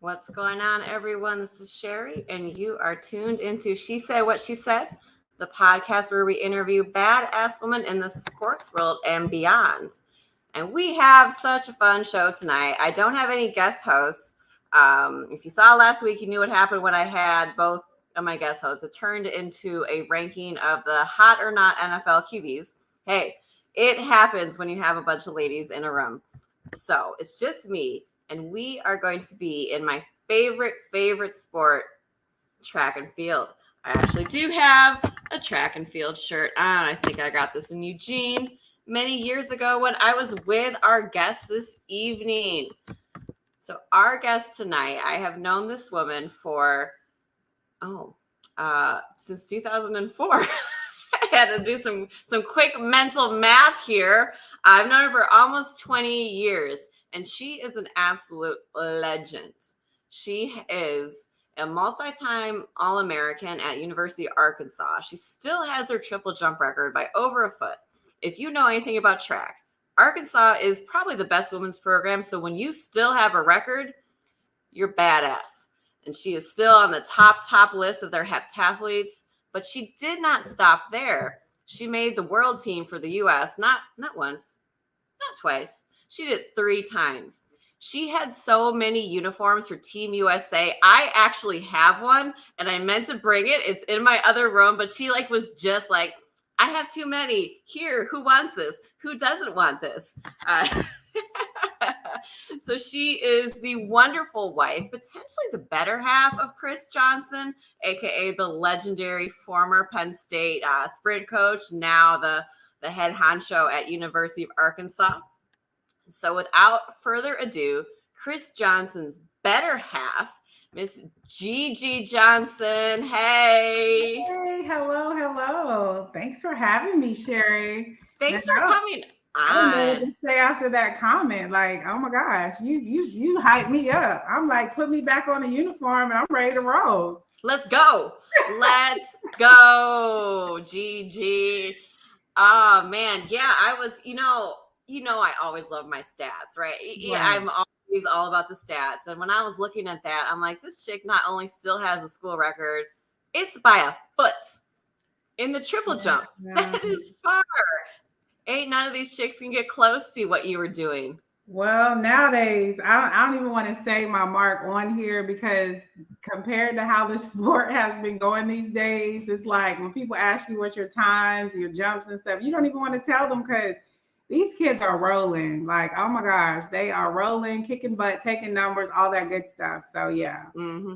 What's going on, everyone? This is Sherry, and you are tuned into She Said What She Said, the podcast where we interview badass women in the sports world and beyond. And we have such a fun show tonight. I don't have any guest hosts. If you saw last week, you knew what happened when I had both of my guest hosts. It turned into a ranking of the hot or not NFL QBs. Hey, it happens when you have a bunch of ladies in a room. So it's just me, and we are going to be in my favorite sport, track and field. I actually do have a track and field shirt on. I think I got this in Eugene many years ago when I was with our guest this evening. So our guest tonight, I have known this woman for, since 2004. I had to do some quick mental math here. I've known her for almost 20 years, and she is an absolute legend. She is a multi-time All-American at University of Arkansas. She still has her triple jump record by over a foot. If you know anything about track, Arkansas is probably the best women's program. So when you still have a record, you're badass. And she is still on the top list of their heptathletes. But she did not stop there. She made the world team for the U.S. not once, not twice. She did it 3 times. She had so many uniforms for Team USA. I actually have one, and I meant to bring it. It's in my other room, but she was just like, I have too many. Here, who wants this? Who doesn't want this? So she is the wonderful wife, potentially the better half of Chris Johnson, aka the legendary former Penn State sprint coach, now the head honcho at University of Arkansas. So without further ado, Chris Johnson's better half, Miss Gigi Johnson. Hey. Hey, hello. Thanks for having me, Sherry. Thanks for coming. I don't know what to say after that comment. Like, oh my gosh, you hyped me up. I'm like, put me back on the uniform and I'm ready to roll. Let's go. Let's go, Gigi. Oh man, yeah, I was, I always love my stats, right? Yeah, I'm always all about the stats. And when I was looking at that, I'm like, this chick not only still has a school record, it's by a foot in the triple jump. That is far. Ain't none of these chicks can get close to what you were doing. Well, nowadays, I don't even want to say my mark on here because compared to how the sport has been going these days, it's like when people ask you what your times, your jumps and stuff, you don't even want to tell them because these kids are rolling. Like, oh my gosh, they are rolling, kicking butt, taking numbers, all that good stuff. So, yeah. Mm-hmm.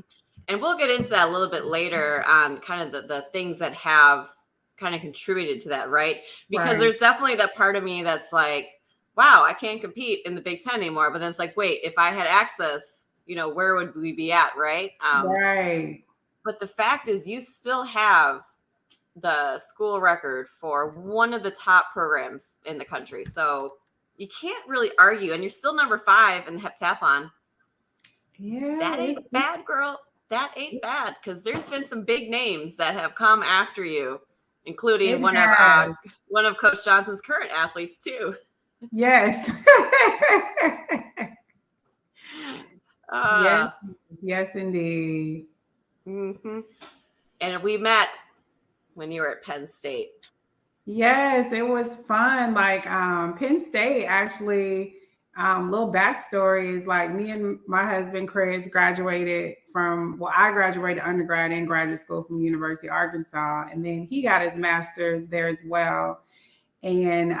And we'll get into that a little bit later on kind of the things that have kind of contributed to that, right? Because there's definitely that part of me that's like, wow, I can't compete in the Big Ten anymore. But then it's like, wait, if I had access, where would we be at, right? Right. But the fact is you still have the school record for one of the top programs in the country. So you can't really argue. And you're still number 5 in the heptathlon. Yeah. That ain't bad, girl. That ain't bad because there's been some big names that have come after you, including one of Coach Johnson's current athletes too. Yes. Yes, indeed. Mm-hmm. And we met when you were at Penn State. Yes, it was fun. Like Penn State actually, little backstory is like me and my husband Chris graduated I graduated undergrad and graduate school from University of Arkansas, and then he got his master's there as well. And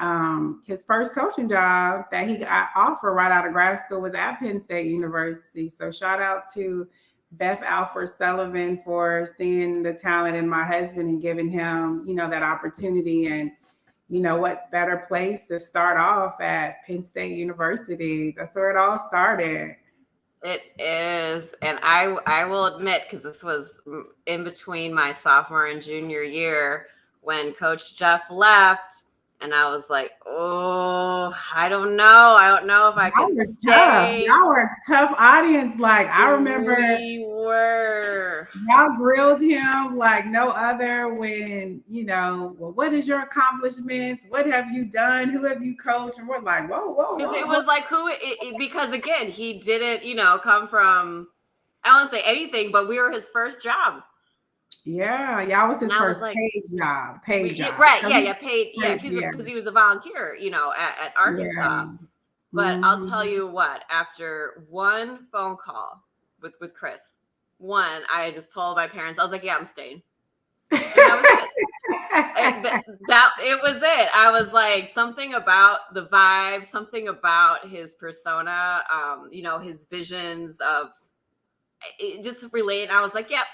his first coaching job that he got offered right out of grad school was at Penn State University. So shout out to Beth Alford Sullivan for seeing the talent in my husband and giving him, that opportunity. And, what better place to start off at Penn State University? That's where it all started. It is. And I will admit, because this was in between my sophomore and junior year when Coach Jeff left. And I was like, oh, I don't know. I don't know if I could stay. Y'all were a tough audience. Like, I remember we were. Y'all grilled him like no other when, well, what is your accomplishments? What have you done? Who have you coached? And we're like, whoa. Because it was like, because again, he didn't, come from I won't say anything, but we were his first job. Yeah, y'all was his And I was first like, paid job. Paid job. right. So Yeah. Paid. Yeah. yeah, Because he was a volunteer, at yeah. Arkansas. But I'll tell Mhm. you what, after one phone call with Chris, I just told my parents, I was like, yeah, I'm staying. And that was it. It was it. I was like, something about the vibe, something about his persona, his visions of it just related. I was like, yep,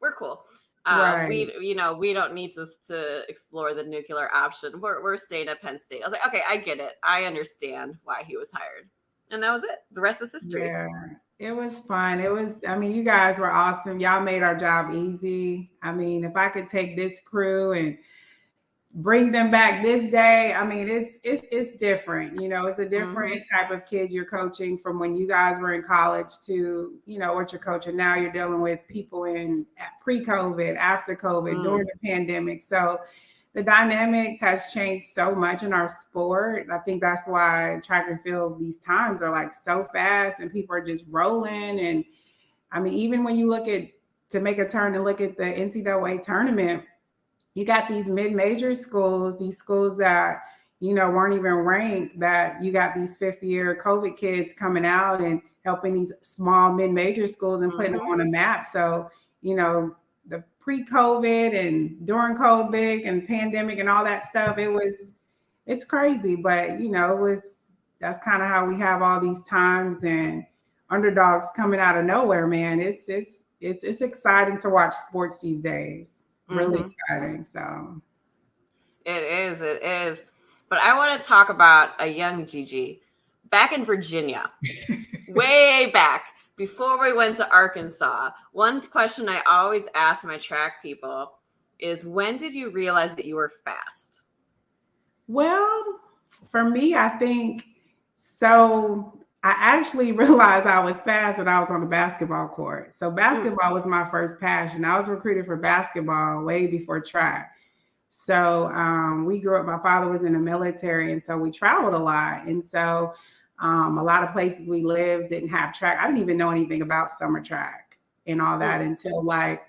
we're cool. Right. We don't need to explore the nuclear option. We're staying at Penn State. I was like, okay, I get it. I understand why he was hired. And that was it. The rest is history. Yeah. It was fun. I mean, you guys were awesome. Y'all made our job easy. I mean, if I could take this crew and bring them back this day, I mean, it's different. It's a different type of kid you're coaching from when you guys were in college to, what you're coaching now. You're dealing with people in pre-COVID, after COVID, during the pandemic. So the dynamics has changed so much in our sport. I think that's why track and field, these times are like so fast and people are just rolling. And I mean, even when you to make a turn and look at the NCAA tournament, you got these mid-major schools, these schools that, weren't even ranked, that you got these fifth-year COVID kids coming out and helping these small mid-major schools and putting them on a map. So, the pre-COVID and during COVID and pandemic and all that stuff, it's crazy. But, that's kind of how we have all these times and underdogs coming out of nowhere, man. It's exciting to watch sports these days. Really exciting. So it is. But I want to talk about a young Gigi back in Virginia, way back before we went to Arkansas. One question I always ask my track people is, when did you realize that you were fast? Well, for me, I think so. I actually realized I was fast when I was on the basketball court. So basketball was my first passion. I was recruited for basketball way before track. So we grew up, my father was in the military, and so we traveled a lot. And so a lot of places we lived didn't have track. I didn't even know anything about summer track and all that until like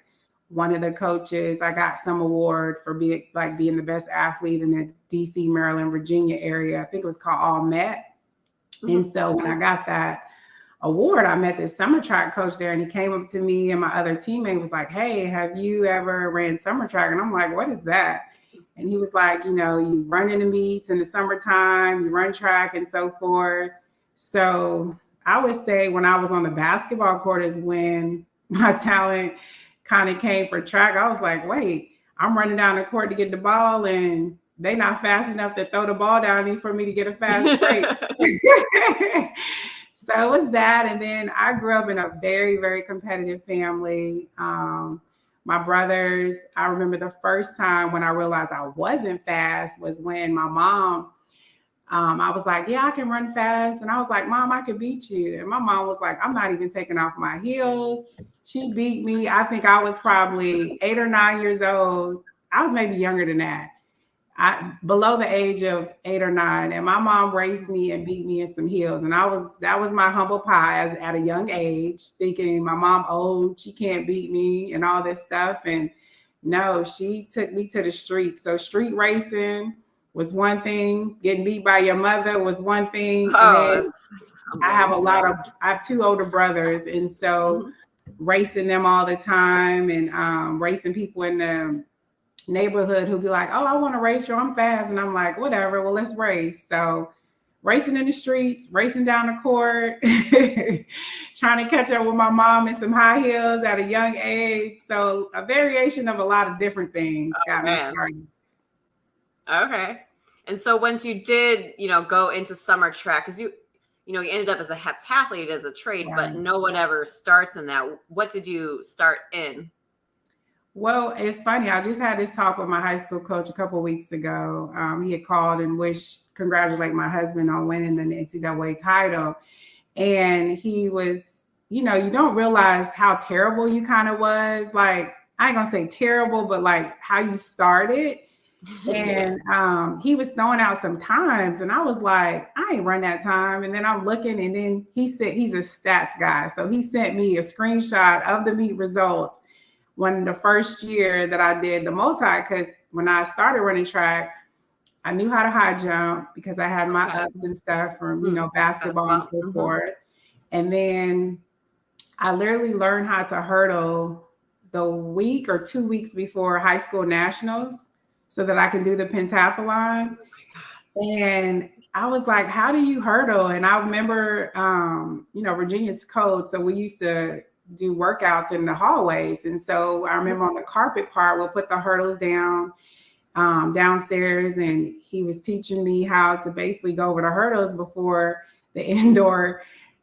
one of the coaches, I got some award for being the best athlete in the DC, Maryland, Virginia area. I think it was called All Met. And so when I got that award, I met this summer track coach there, and he came up to me and my other teammate was like, hey, have you ever ran summer track? And I'm like, what is that? And he was like, you run in the meets in the summertime, you run track and so forth. So I would say when I was on the basketball court is when my talent kind of came for track. I was like, wait, I'm running down the court to get the ball and they not fast enough to throw the ball down me for me to get a fast break. So it was that. And then I grew up in a very, very competitive family. My brothers, I remember the first time when I realized I wasn't fast was when my mom, I was like, yeah, I can run fast. And I was like, Mom, I could beat you. And my mom was like, I'm not even taking off my heels. She beat me. I think I was probably 8 or 9 years old. I was maybe younger than that. Below the age of 8 or 9, and my mom raced me and beat me in some heels. And that was my humble pie at a young age, thinking my mom old, she can't beat me and all this stuff. And no, she took me to the street. So street racing was one thing, getting beat by your mother was one thing. And then I have 2 older brothers, and so racing them all the time and racing people in the neighborhood who'd be like, oh, I want to race you, I'm fast. And I'm like, whatever, well, let's race. So racing in the streets, racing down the court, trying to catch up with my mom in some high heels at a young age. So a variation of a lot of different things got me started. Okay. And so once you did, go into summer track, because you ended up as a heptathlete as a trade, but no one ever starts in that. What did you start in? Well, it's funny. I just had this talk with my high school coach a couple of weeks ago. He had called and congratulate my husband on winning the NCAA title. And he was, you don't realize how terrible you kind of was. Like, I ain't gonna say terrible, but like how you started. And he was throwing out some times, and I was like, I ain't run that time. And then I'm looking, and then he said he's a stats guy. So he sent me a screenshot of the meet results when the first year that I did the multi, because when I started running track, I knew how to high jump because I had my ups and stuff from, basketball and so forth. And then I literally learned how to hurdle the week or 2 weeks before high school nationals so that I could do the pentathlon. And I was like, how do you hurdle? And I remember, Virginia's cold. So we used to do workouts in the hallways. And so I remember on the carpet part, we'll put the hurdles down downstairs. And he was teaching me how to basically go over the hurdles before the indoor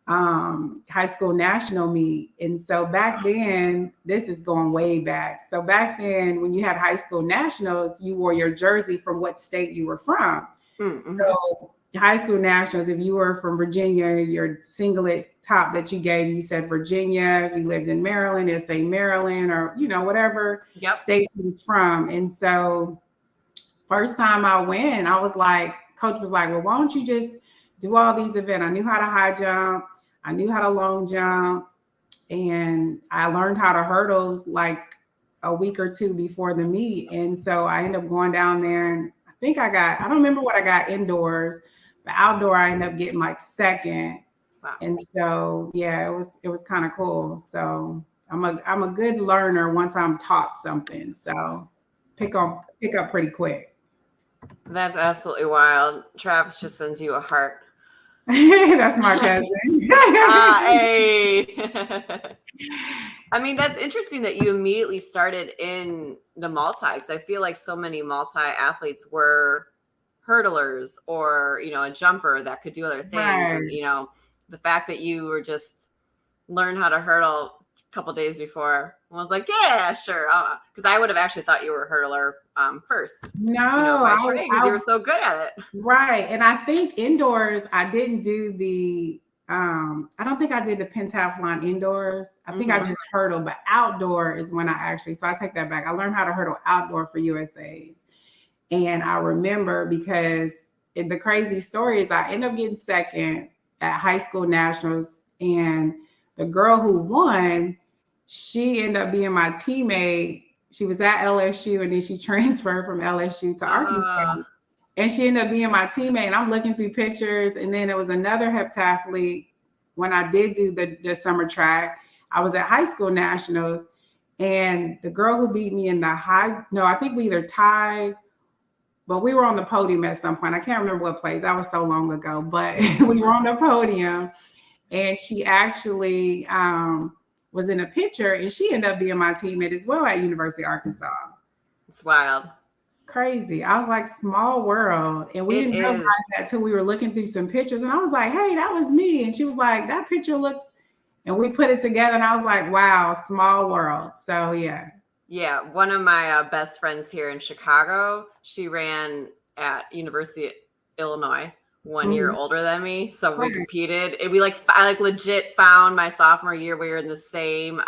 high school national meet. And so back then, this is going way back. So back then, when you had high school nationals, you wore your jersey from what state you were from. Mm-hmm. So high school nationals, if you were from Virginia, your singlet top that you gave, you said Virginia. If you lived in Maryland, it'd say Maryland, or, whatever state she was from. And so first time I went, I was like, coach was like, well, why don't you just do all these events? I knew how to high jump. I knew how to long jump, and I learned how to hurdles like a week or two before the meet. And so I ended up going down there, and I don't remember what I got indoors, but outdoor I ended up getting like second. Wow. And so, yeah, it was kind of cool. So I'm a good learner once I'm taught something. So pick up pretty quick. That's absolutely wild. Travis just sends you a heart. That's my cousin. Hey. I mean, that's interesting that you immediately started in the multi, because I feel like so many multi-athletes were hurdlers or, a jumper that could do other things. Right. And, the fact that you were just learned how to hurdle a couple days before, I was like, yeah, sure. Because I would have actually thought you were a hurdler first. No, because you were so good at it. Right. And I think indoors, I didn't do the, I don't think I did the pentathlon indoors. I think I just hurdled, but outdoor is when so I take that back. I learned how to hurdle outdoor for USAs. And I remember because the crazy story is I ended up getting second at high school nationals, and the girl who won, she ended up being my teammate. She was at LSU, and then she transferred from LSU to Arkansas. And she ended up being my teammate. And I'm looking through pictures. And then there was another heptathlete when I did do the summer track. I was at high school nationals. And the girl who beat me in I think we either tied, but we were on the podium at some point. I can't remember what place. That was so long ago. But we were on the podium. And she actually was in a picture, and she ended up being my teammate as well at University of Arkansas. It's wild. Crazy. I was like, small world. And we didn't realize that till we were looking through some pictures. And I was like, hey, that was me. And she was like, that picture looks, and we put it together. And I was like, wow, small world. So, yeah. Yeah. One of my best friends here in Chicago, she ran at University of Illinois. 1 year older than me, so we competed. I legit found my sophomore year we were in the same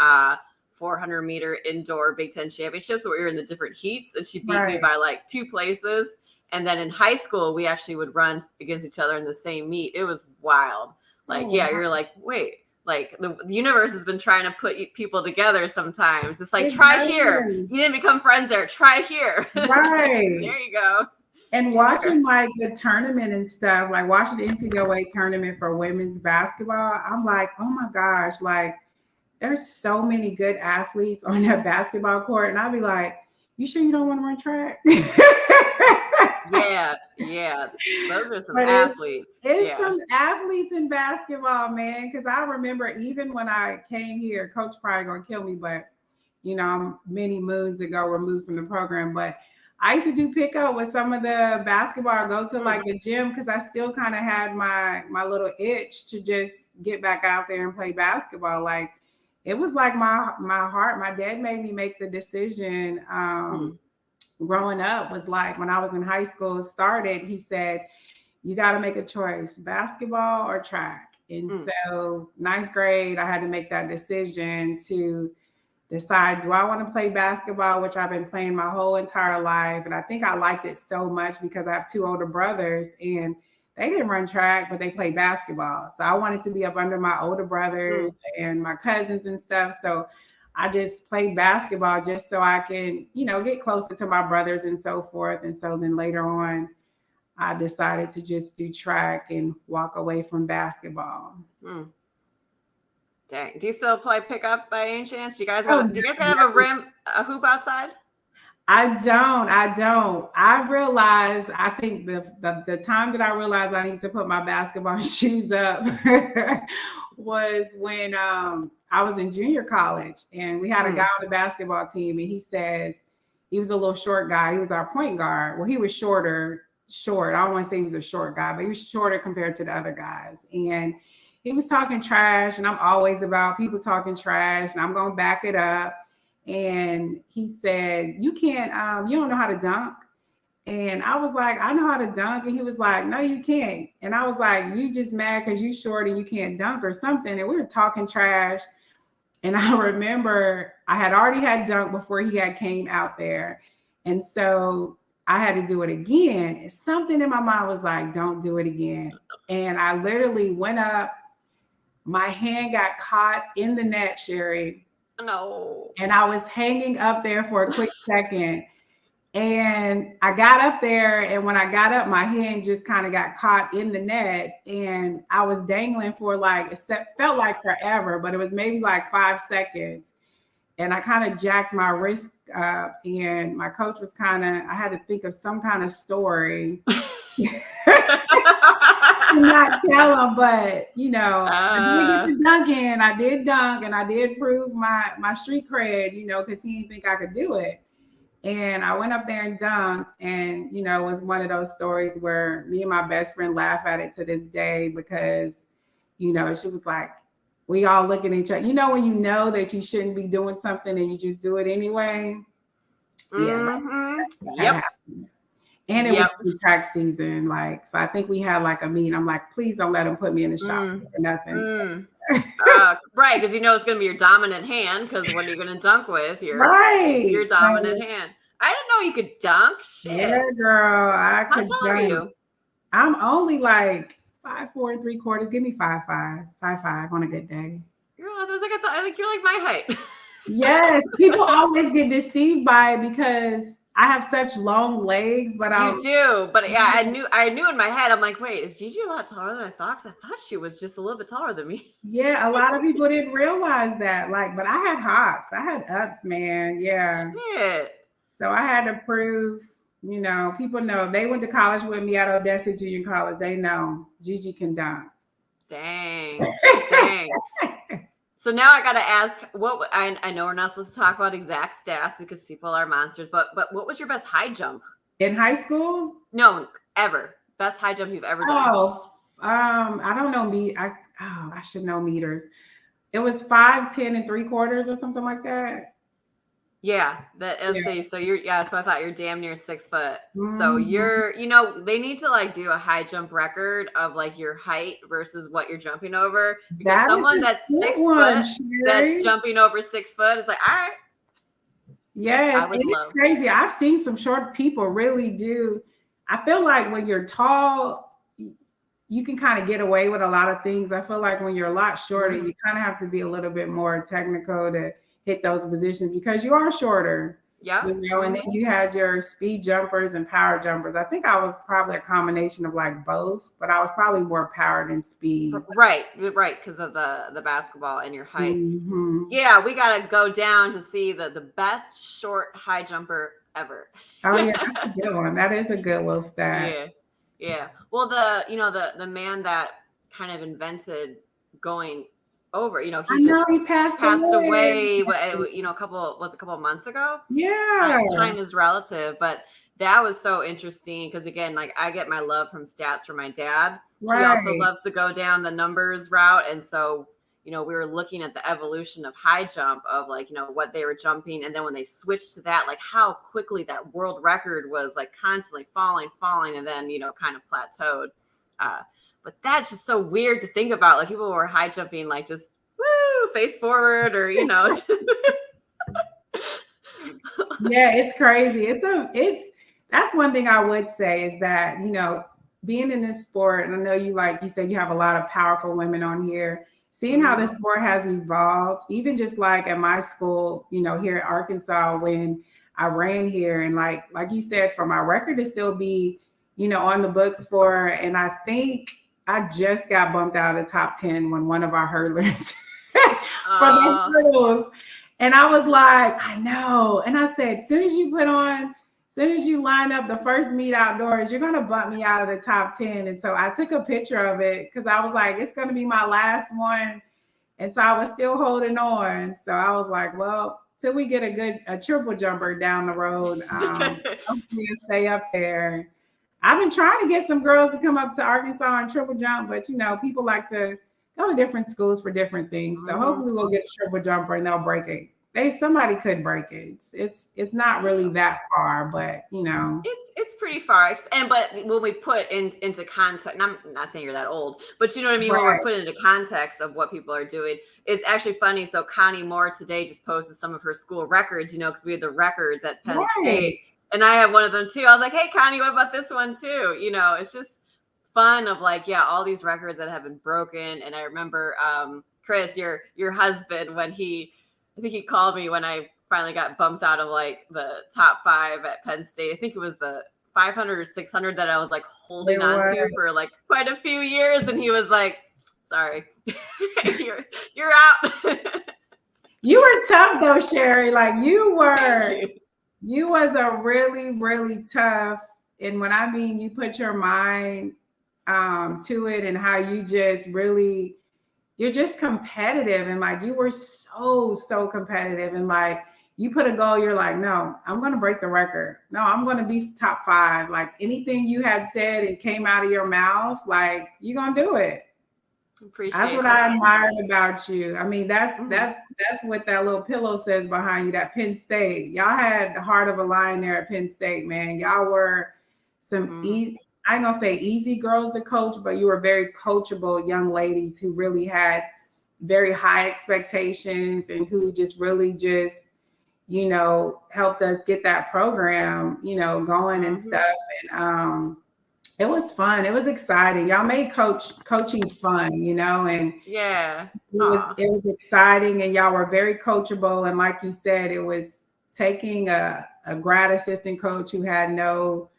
400-meter indoor Big Ten championships, so we were in the different heats, and she beat me by like 2 places. And then in high school, we actually would run against each other in the same meet. It was wild. You're like, wait, like the universe has been trying to put people together sometimes. It's like, try here. You didn't become friends there. Try here. Right. There you go. And watching like the tournament and stuff, like watching the NCAA tournament for women's basketball, I'm like, oh my gosh, like there's so many good athletes on that basketball court. And I'll be like, you sure you don't want to run track? Yeah. Those are some athletes. It's some athletes in basketball, man. Because I remember even when I came here, Coach probably gonna kill me, but I'm many moons ago removed from the program, but I used to do pickup with some of the basketball, go to like the gym, because I still kind of had my little itch to just get back out there and play basketball. Like it was like my heart. My dad made me make the decision. Growing up was like when I was in high school started, he said, you got to make a choice, basketball or track. And so 9th grade, I had to make that decision to decide, do I want to play basketball, which I've been playing my whole entire life. And I think I liked it so much because I have 2 older brothers and they didn't run track, but they played basketball. So I wanted to be up under my older brothers and my cousins and stuff. So I just played basketball just so I can, get closer to my brothers and so forth. And so then later on, I decided to just do track and walk away from basketball. Dang. Do you still play pickup by any chance? Do you guys have a hoop outside? I don't. I realized, I think the time that I realized I need to put my basketball shoes up was when I was in junior college and we had a guy on the basketball team and he was a little short guy. He was our point guard. Well, he was short. I don't want to say he was a short guy, but he was shorter compared to the other guys. And he was talking trash, and I'm always about people talking trash, and I'm going to back it up. And he said, you can't, you don't know how to dunk. And I was like, I know how to dunk. And he was like, no, you can't. And I was like, you just mad because you short and you can't dunk or something. And we were talking trash. And I remember I had already had dunk before he had came out there. And so I had to do it again. And something in my mind was like, don't do it again. And I literally went up. My hand got caught in the net, Sherry. No. And I was hanging up there for a quick second. And I got up there. And when I got up, my hand just kind of got caught in the net. And I was dangling for felt like forever, but it was maybe like 5 seconds. And I kind of jacked my wrist up. And my coach was I had to think of some kind of story. Not tell him, but I did get to dunk in. I did dunk and I did prove my street cred, because he didn't think I could do it. And I went up there and dunked, and it was one of those stories where me and my best friend laugh at it to this day because she was like, we all looking at each other. When you know that you shouldn't be doing something and you just do it anyway. Yep. And it was the track season, so I think we had a meeting. I'm like, please don't let him put me in the shop or nothing. Right, because it's going to be your dominant hand. Because what are you going to dunk with? Your dominant hand. I didn't know you could dunk. Shit. Yeah, girl, I could dunk. How tall are you? I'm only 5'4" and 3/4. Give me 5'5" on a good day. Girl, I think you're like my height. Yes, people always get deceived by it because I have such long legs, but you do. But yeah, I knew in my head. I'm like, wait, is Gigi a lot taller than I thought? Because I thought she was just a little bit taller than me. Yeah, a lot of people didn't realize that. But I had hops, I had ups, man. Yeah. Shit. So I had to prove. People know. They went to college with me at Odessa Junior College. They know Gigi can dunk. Dang. So now I got to ask, I know we're not supposed to talk about exact stats because people are monsters, but what was your best high jump? In high school? No, ever. Best high jump you've ever done? I don't know. I should know meters. It was 5'10" and 3/4 or something like that. Yeah, so so I thought you're damn near 6 foot. Mm-hmm. So you're, they need to do a high jump record of your height versus what you're jumping over. Because someone that's 6 foot that's jumping over 6 foot is like, all right. Yes, it's crazy. I've seen some short people really do. I feel like when you're tall, you can kind of get away with a lot of things. I feel like when you're a lot shorter, you kind of have to be a little bit more technical to hit those positions because you are shorter. Yeah. And then you had your speed jumpers and power jumpers. I think I was probably a combination of both, but I was probably more power than speed. Right, because of the basketball and your height. Mm-hmm. Yeah, we gotta go down to see the best short high jumper ever. Oh yeah, that's a good one. That is a good little stat. Yeah. Well, the man that kind of invented going over, he passed away. A couple of months ago. Yeah, time is relative, but that was so interesting because again, I get my love from stats from my dad. Right. He also loves to go down the numbers route, and so we were looking at the evolution of high jump of what they were jumping, and then when they switched to that, how quickly that world record was constantly falling, and then kind of plateaued. But that's just so weird to think about. People were high jumping, just woo, face forward, or Yeah, it's crazy. That's one thing I would say is that, being in this sport, and I know you said you have a lot of powerful women on here, seeing how the sport has evolved, even just like at my school, here at Arkansas when I ran here, and like you said, for my record to still be, on the books and I think I just got bumped out of the top 10 when one of our hurdlers for the hurdles. And I was like, I know. And I said, as soon as you line up the first meet outdoors, you're going to bump me out of the top 10. And so I took a picture of it because I was like, it's going to be my last one. And so I was still holding on. So I was like, well, till we get a triple jumper down the road, hopefully stay up there. I've been trying to get some girls to come up to Arkansas and triple jump, but people like to go to different schools for different things. So hopefully we'll get a triple jumper and they'll break it. Somebody could break it. It's not really that far, but it's pretty far. But when we put into context, I'm not saying you're that old, but you know what I mean. Right. When we're put into context of what people are doing, it's actually funny. So Connie Moore today just posted some of her school records, because we had the records at Penn State, and I have one of them too. I was like, hey Connie, what about this one too? It's just fun of all these records that have been broken. And I remember Chris, your husband, when I think he called me when I finally got bumped out of the top 5 at Penn State. I think it was the 500 or 600 that I was holding on to for quite a few years. And he was like, sorry, you're out. You were tough though, Sherry. You was a really, really tough. And when I mean, you put your mind to it and how you just really, you're just competitive. And you were so competitive. And you put a goal, you're like, no, I'm going to break the record. No, I'm going to be top 5. Anything you had said and came out of your mouth, you're going to do it. That's what I admired about you. I mean, that's what that little pillow says behind you, that Penn State. Y'all had the heart of a lion there at Penn State, man. Y'all were some I ain't gonna say easy girls to coach, but you were very coachable young ladies who really had very high expectations and who just really helped us get that program, going and stuff. And it was fun. It was exciting. Y'all made coaching fun, and yeah, it was exciting, and y'all were very coachable. And like you said, it was taking a grad assistant coach who had no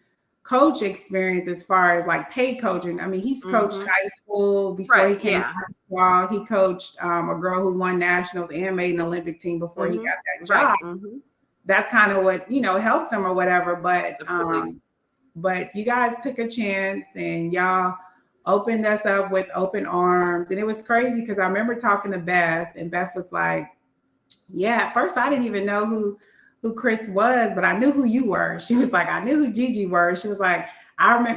coach experience as far as paid coaching. I mean, he's coached high school before he came to basketball. He coached a girl who won nationals and made an Olympic team before he got that job. That's kind of what, helped him or whatever. But you guys took a chance and y'all opened us up with open arms. And it was crazy because I remember talking to Beth, and Beth was like, yeah, at first I didn't even know who Chris was, but I knew who you were. She was like, I knew who Gigi were. She was like,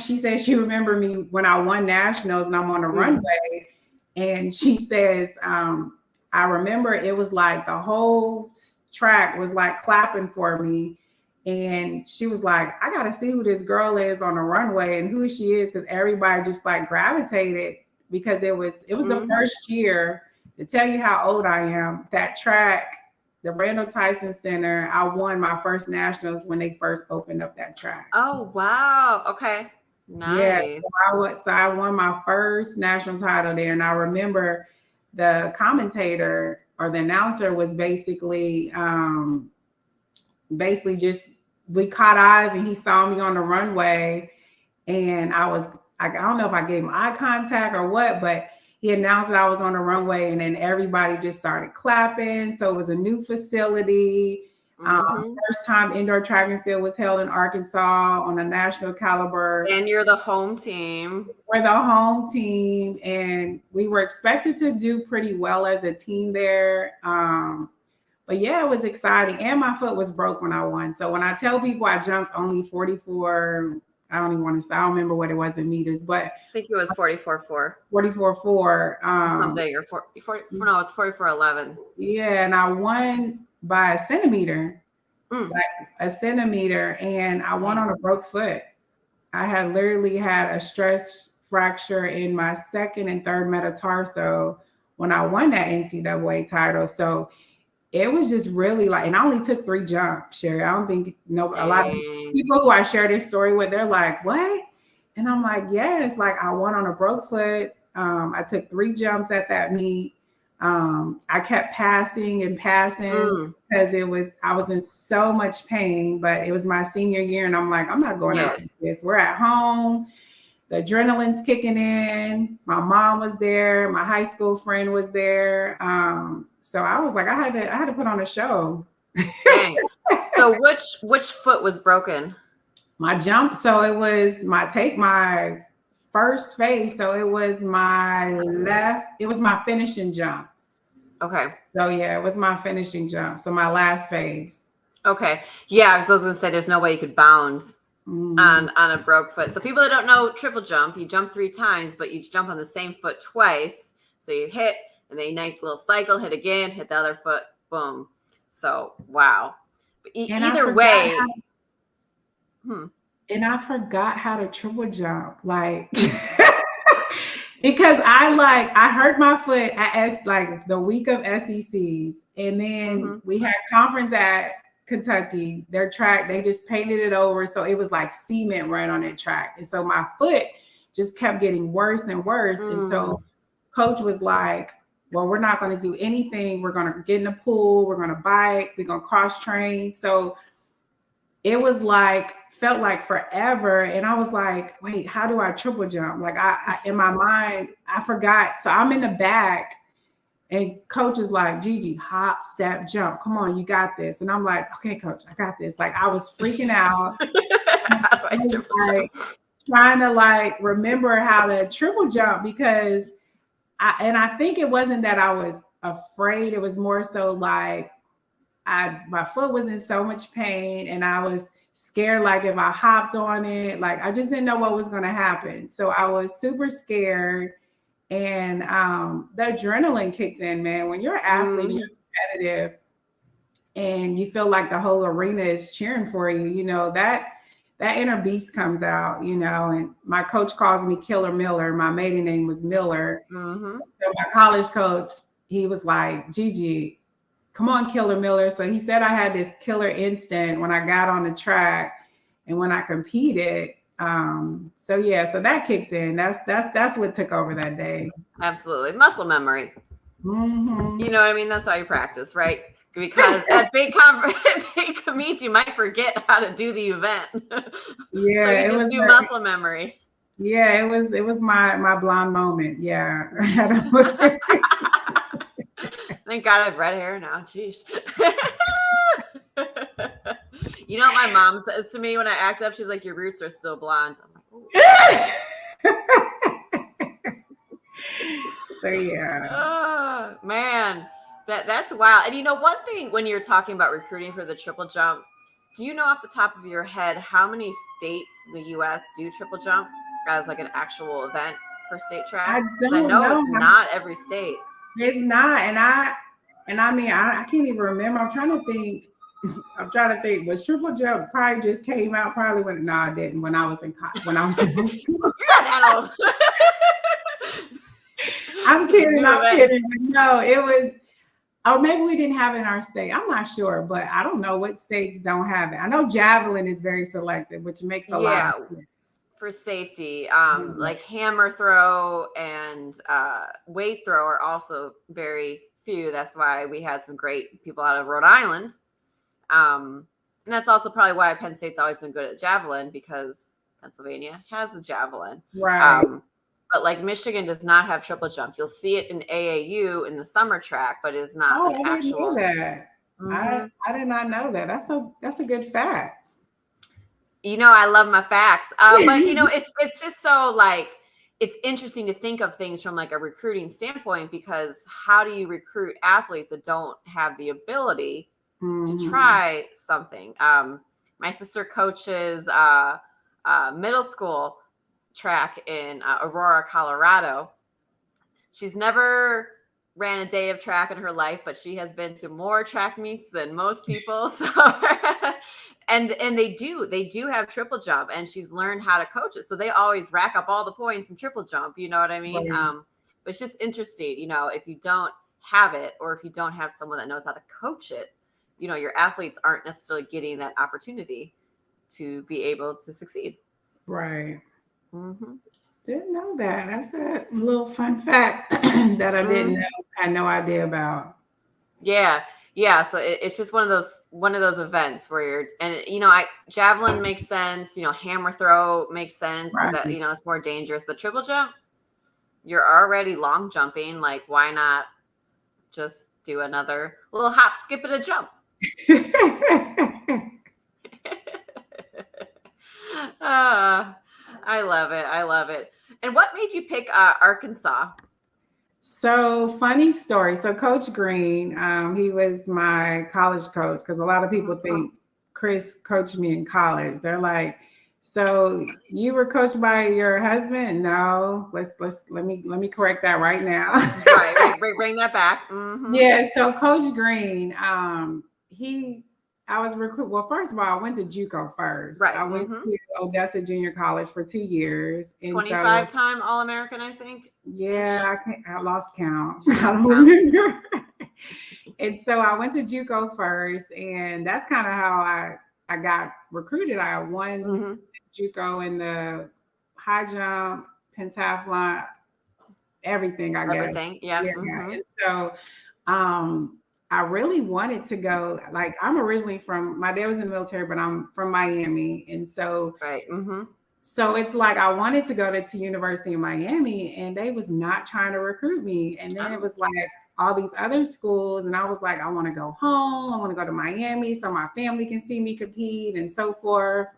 she said she remembered me when I won nationals and I'm on the runway. And she says, I remember it was the whole track was clapping for me. And she was like, I got to see who this girl is on the runway and who she is. Cause everybody just gravitated because it was the first year, to tell you how old I am, that track, the Randall Tyson Center, I won my first nationals when they first opened up that track. Oh, wow. Okay. Nice. Yeah, so I won my first national title there. And I remember the commentator or the announcer was basically just, we caught eyes and he saw me on the runway. And I don't know if I gave him eye contact or what, but he announced that I was on the runway, and then everybody just started clapping. So it was a new facility. First time indoor track and field was held in Arkansas on a national caliber. And you're the home team. We're the home team, and we were expected to do pretty well as a team there. But yeah, it was exciting. And my foot was broke when I won. So when I tell people I jumped only 44, I don't even want to say, I don't remember what it was in meters, but I think it was 44.4. 44.4. Something, or 40, no, it was 44.11. Yeah, and I won by a centimeter, a centimeter, and I won on a broke foot. I had literally had a stress fracture in my second and third metatarsal when I won that NCAA title. So it was just really like, and I only took 3 jumps, Sherry. I don't think a lot of Dang. people who I share this story with, they're like, what? And I'm like, yes, like I won on a broke foot. I took 3 jumps at that meet. I kept passing and passing because I was in so much pain, but it was my senior year. And I'm like, I'm not going out to this. We're at home. The adrenaline's kicking in. My mom was there. My high school friend was there. So I was like, I had to put on a show. Dang. So which foot was broken? My jump. So it was my first phase. So it was my left. It was my finishing jump. Okay. So yeah, it was my finishing jump. So my last phase. Okay. Yeah, because I was gonna say there's no way you could bound on a broke foot. So people that don't know triple jump, you jump 3 times, but you jump on the same foot twice. So you hit, and then you nice little cycle, hit again, hit the other foot, boom. So wow. But either way. And I forgot how to triple jump, like because I hurt my foot at like the week of SECs, and then we had conference at Kentucky. Their track, they just painted it over, so it was like cement right on that track, and so my foot just kept getting worse and worse. And so coach was like, well, we're not going to do anything. We're going to get in the pool. We're going to bike. We're going to cross train. So it was like, felt like forever. And I was like, wait, how do I triple jump? Like I in my mind, I forgot. So I'm in the back and coach is like, Gigi, hop, step, jump. Come on, you got this. And I'm like, okay, coach, I got this. Like I was freaking out. I was like trying to like remember how to triple jump, because I think it wasn't that I was afraid. It was more so like my foot was in so much pain, and I was scared, like if I hopped on it, like I just didn't know what was going to happen. So I was super scared, and the adrenaline kicked in, man. When you're an athlete, you're competitive, and you feel like the whole arena is cheering for you, you know, that inner beast comes out, you know. And my coach calls me Killer Miller. My maiden name was Miller. So my college coach, he was like, Gigi, come on, Killer Miller. So he said I had this killer instinct when I got on the track and when I competed. So yeah, so that kicked in. That's what took over that day. Absolutely. Muscle memory. You know what I mean? That's how you practice, right? Because at big meets, you might forget how to do the event. Yeah, so you just do muscle memory. Yeah, it was my blonde moment. Yeah. Thank God I have red hair now. Jeez. You know what my mom says to me when I act up? She's like, your roots are still blonde. I'm like, so yeah. Oh, man. That's wild. And you know, one thing when you're talking about recruiting for the triple jump, do you know off the top of your head how many states in the U.S. do triple jump as like an actual event for state track? I know it's not every state. It's not, and I mean I can't even remember. I'm trying to think. Was triple jump probably just came out probably when? No, I didn't. When I was in high school. You're not that old. I'm kidding. No, it was. Or maybe we didn't have it in our state. I'm not sure, but I don't know what states don't have it. I know javelin is very selective, which makes a lot of sense. For safety, like hammer throw and weight throw are also very few. That's why we had some great people out of Rhode Island. And that's also probably why Penn State's always been good at javelin, because Pennsylvania has the javelin. Right. But like Michigan does not have triple jump. You'll see it in AAU in the summer track, but it's not I didn't know that. I did not know that. That's a good fact. You know, I love my facts. But you know, it's just so like, it's interesting to think of things from like a recruiting standpoint, because how do you recruit athletes that don't have the ability to try something? My sister coaches middle school track in Aurora, Colorado. She's never ran a day of track in her life, but she has been to more track meets than most people. So, and they do have triple jump, and she's learned how to coach it. So they always rack up all the points in triple jump. You know what I mean? Right. But it's just interesting, you know, if you don't have it, or if you don't have someone that knows how to coach it, you know, your athletes aren't necessarily getting that opportunity to be able to succeed. Right. Mm-hmm. Didn't know that. That's a little fun fact that I didn't know. Had no idea about. Yeah. Yeah. So it's just one of those events where you're, and you know, javelin makes sense, you know, hammer throw makes sense because that, Right. you know, it's more dangerous, but triple jump, you're already long jumping. Like, why not just do another little hop, skip, and a jump? I love it. I love it. And what made you pick Arkansas? So funny story. So Coach Green, he was my college coach because a lot of people think Chris coached me in college. They're like, so you were coached by your husband? No. Let me correct that right now. Right. Bring that back. Mm-hmm. Yeah. So Coach Green, I was recruited. Well, first of all, I went to JUCO first. Right. I went to Odessa Junior College for 2 years, and 25-time All-American, I think. Yeah, I lost count. I Lost don't count. remember. And so I went to JUCO first, and that's kind of how I got recruited. I won JUCO in the high jump, pentathlon, everything. I guess. Everything, yeah. And so I really wanted to go. Like, I'm originally from, my dad was in the military, but I'm from Miami, and so That's right. So it's like I wanted to go to University of Miami, and they was not trying to recruit me. And then it was like all these other schools, and I was like, I want to go home. I want to go to Miami so my family can see me compete and so forth.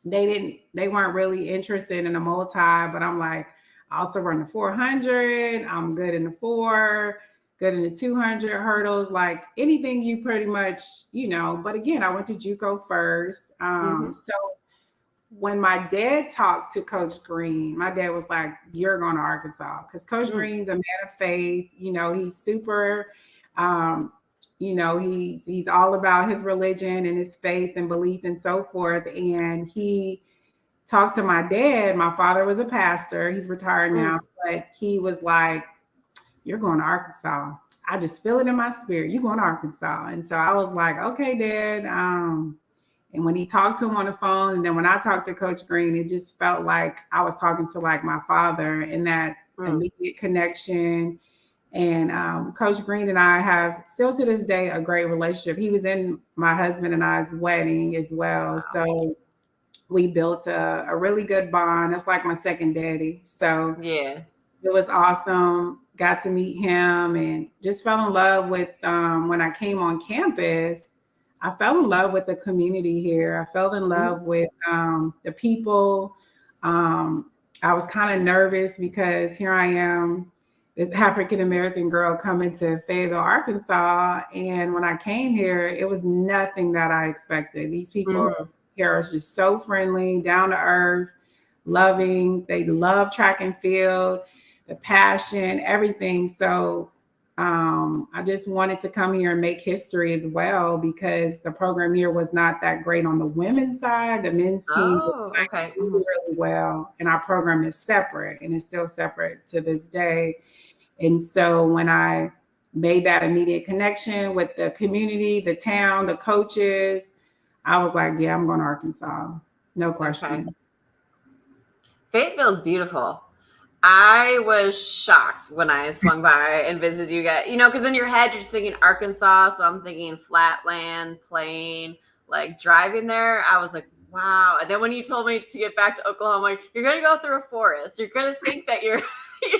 They weren't really interested in a multi, but I'm like, I also run the 400. I'm good in the 4, good in the 200 hurdles, like anything you pretty much, you know. But again, I went to JUCO first. So when my dad talked to Coach Green, my dad was like, you're going to Arkansas, because Coach Green's a man of faith. You know, he's super, you know, he's all about his religion and his faith and belief and so forth. And he talked to my dad. My father was a pastor. He's retired now, but he was like, you're going to Arkansas. I just feel it in my spirit. You're going to Arkansas. And so I was like, okay, Dad. And when he talked to him on the phone, and then when I talked to Coach Green, it just felt like I was talking to like my father, and that immediate connection. And Coach Green and I have still to this day a great relationship. He was in my husband and I's wedding as well. Wow. So we built a really good bond. That's like my second daddy. So yeah, it was awesome. Got to meet him and just fell in love with when I came on campus. I fell in love with the community here. I fell in love with the people. I was kind of nervous because here I am, this African-American girl coming to Fayetteville, Arkansas. And when I came here, it was nothing that I expected. These people here are just so friendly, down to earth, loving. They love track and field, the passion, everything. So I just wanted to come here and make history as well, because the program here was not that great on the women's side. The men's team was really well, and our program is separate, and it's still separate to this day. And so when I made that immediate connection with the community, the town, the coaches, I was like, yeah, I'm going to Arkansas. No question. Okay. Fayetteville is beautiful. I was shocked when I swung by and visited you guys, you know, because in your head, you're just thinking Arkansas. So I'm thinking flatland, plain, like driving there. I was like, wow. And then when you told me to get back to Oklahoma, like, you're going to go through a forest. You're going to think that you're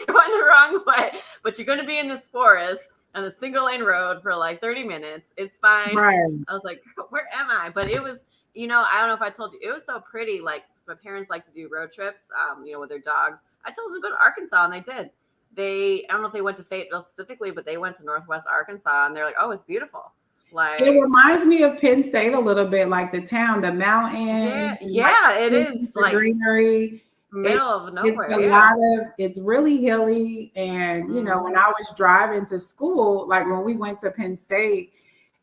going the wrong way, but you're going to be in this forest on a single lane road for like 30 minutes. It's fine. Right. I was like, where am I? But it was, you know, I don't know if I told you, it was so pretty. Like, my parents like to do road trips, you know, with their dogs. I told them to go to Arkansas, and they did. I don't know if they went to Fayetteville specifically, but they went to Northwest Arkansas, and they're like, oh, it's beautiful. Like, it reminds me of Penn State a little bit, like the town, the mountains. Yeah, it is like greenery. Middle of nowhere. It's really hilly. And, you know, when I was driving to school, like when we went to Penn State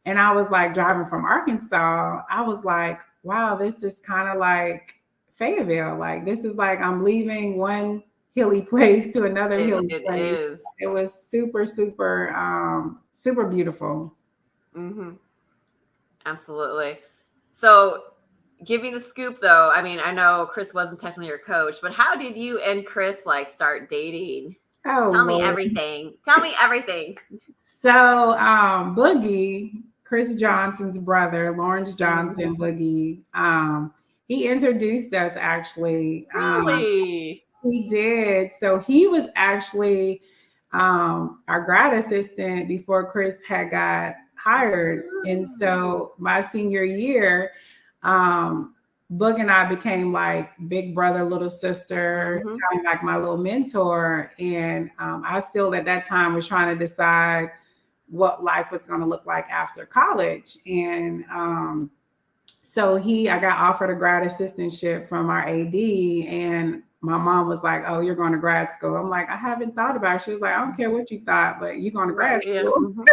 and I was like driving from Arkansas, I was like, wow, this is kind of like Fayetteville. Like, this is like I'm leaving one hilly place to another It, hilly it place. is. It was super, super beautiful. Mm-hmm. Absolutely. So give me the scoop though. I mean, I know Chris wasn't technically your coach, but how did you and Chris like start dating? Oh, Tell me Lord. everything. Tell me everything. So Boogie, Chris Johnson's brother, Lawrence Johnson, Boogie, he introduced us actually. Really? He did. So he was actually our grad assistant before Chris had got hired. And so my senior year, Boog and I became like big brother, little sister, kind of like my little mentor. And I still at that time was trying to decide what life was going to look like after college. And so I got offered a grad assistantship from our AD, and my mom was like, "Oh, you're going to grad school." I'm like, "I haven't thought about it." She was like, "I don't care what you thought, but you're going to grad school."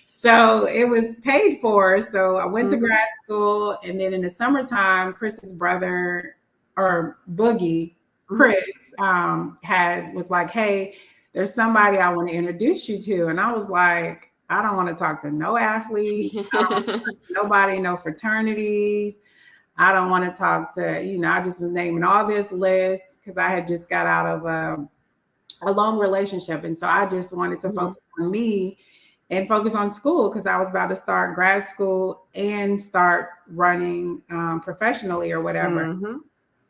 So it was paid for. So I went to grad school, and then in the summertime, Chris's brother, or Boogie, Chris, was like, "Hey, there's somebody I want to introduce you to," and I was like, I don't want to talk to no athletes. I don't want to talk to nobody, no fraternities. I don't want to talk to, I just was naming all this list because I had just got out of a long relationship. And so I just wanted to focus on me and focus on school because I was about to start grad school and start running professionally or whatever.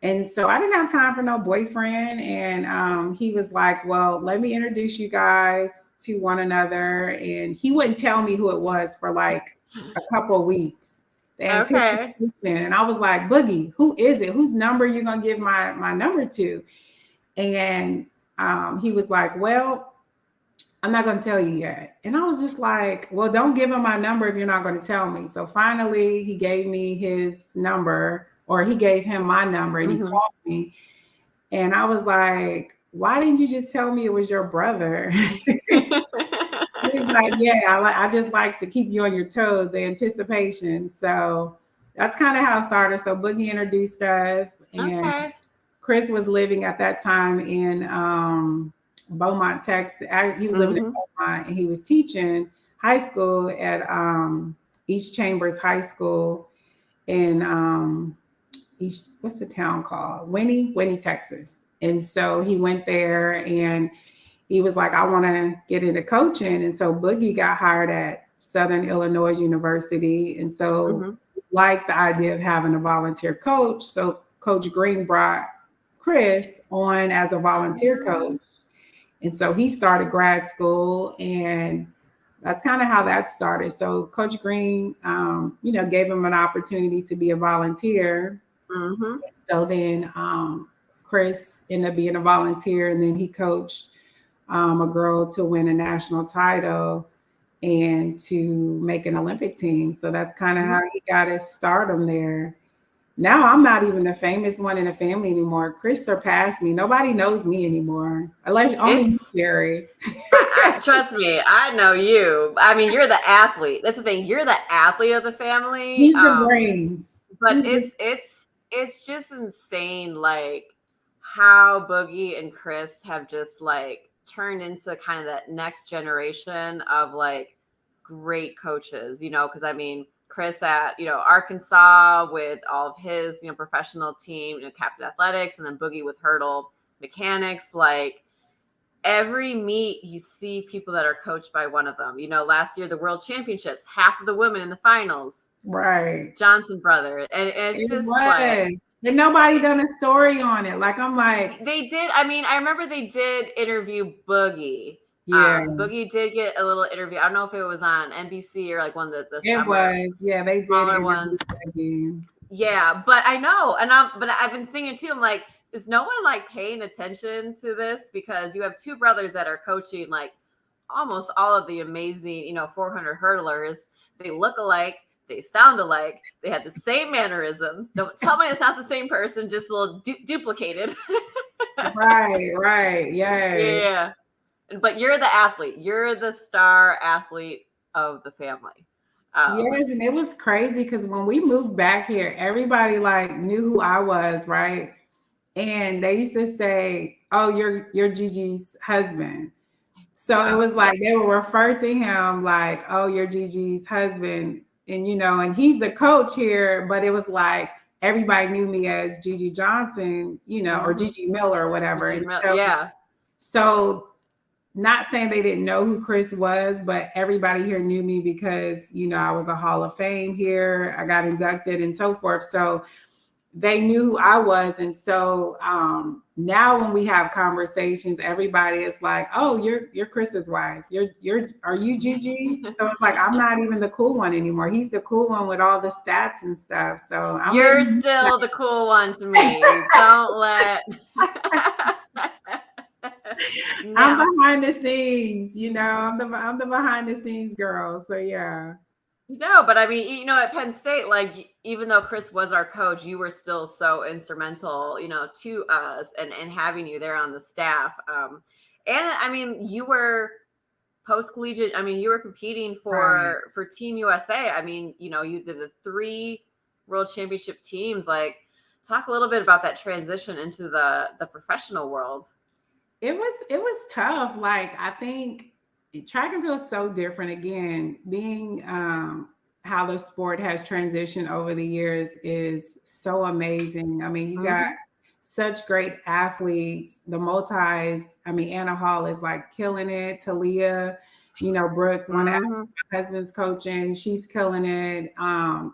And so I didn't have time for no boyfriend. And he was like, well, let me introduce you guys to one another. And he wouldn't tell me who it was for like a couple of weeks. Okay. And I was like, Boogie, who is it? Whose number you going to give my number to? And he was like, well, I'm not going to tell you yet. And I was just like, well, don't give him my number if you're not going to tell me. So finally, he gave me his number. Or he gave him my number and he called me. And I was like, why didn't you just tell me it was your brother? He's like, yeah, I just like to keep you on your toes, the anticipation. So that's kind of how it started. So Boogie introduced us. And Chris was living at that time in Beaumont, Texas. He was living in Beaumont, and he was teaching high school at East Chambers High School in what's the town called? Winnie, Texas. And so he went there and he was like, I want to get into coaching. And so Boogie got hired at Southern Illinois University. And so liked the idea of having a volunteer coach. So Coach Green brought Chris on as a volunteer coach. And so he started grad school, and that's kind of how that started. So Coach Green, gave him an opportunity to be a volunteer. So then Chris ended up being a volunteer, and then he coached a girl to win a national title and to make an Olympic team. So that's kind of how he got his stardom there. Now I'm not even the famous one in the family anymore. Chris surpassed me. Nobody knows me anymore. Only you, Jerry. Trust me, I know you. I mean, you're the athlete. That's the thing. You're the athlete of the family. He's the brains. But it's just insane, like how Boogie and Chris have just like turned into kind of that next generation of like great coaches, because I mean, Chris at, Arkansas with all of his, professional team, captain athletics, and then Boogie with hurdle mechanics. Like every meet you see people that are coached by one of them. Last year, the world championships, half of the women in the finals. Right. Johnson brother. And it's just like, and nobody done a story on it. Like, I'm like, they did. I mean, I remember they did interview Boogie. Yeah. Boogie did get a little interview. I don't know if it was on NBC or like one of the it was. Yeah, they smaller did ones. Again. Yeah, but I know, but I've been thinking too. I'm like, is no one like paying attention to this? Because you have two brothers that are coaching like almost all of the amazing, 400 hurdlers. They look alike. They sound alike. They have the same mannerisms. Don't tell me it's not the same person, just a little duplicated. Right. Yeah. But you're the athlete. You're the star athlete of the family. Yes, and it was crazy because when we moved back here, everybody like knew who I was, right? and they used to say, "Oh, you're Gigi's husband." So it was like they would refer to him like, "Oh, you're Gigi's husband," and and he's the coach here, but it was like everybody knew me as Gigi Johnson, or Gigi Miller or whatever. And so not saying they didn't know who Chris was, but everybody here knew me because, I was a Hall of Fame here. I got inducted and so forth. So they knew who I was. And so now when we have conversations, everybody is like, "Oh, you're Chris's wife. Are you Gigi?" So it's like, I'm not even the cool one anymore. He's the cool one with all the stats and stuff. So you're still the cool one to me. Don't let No. I'm behind the scenes, I'm the behind the scenes girl. So yeah. No, but I mean, at Penn State, like, even though Chris was our coach, you were still so instrumental, to us and having you there on the staff. And I mean, you were post-collegiate. I mean, you were competing for Team USA. I mean, you did the 3 World Championship teams. Like, talk a little bit about that transition into the professional world. It was tough. Like, I think track and field is so different. Again, being how the sport has transitioned over the years is so amazing. I mean, you got such great athletes, the multis. I mean, Anna Hall is like killing it. Talia, Brooks, one of my husband's coaching, she's killing it.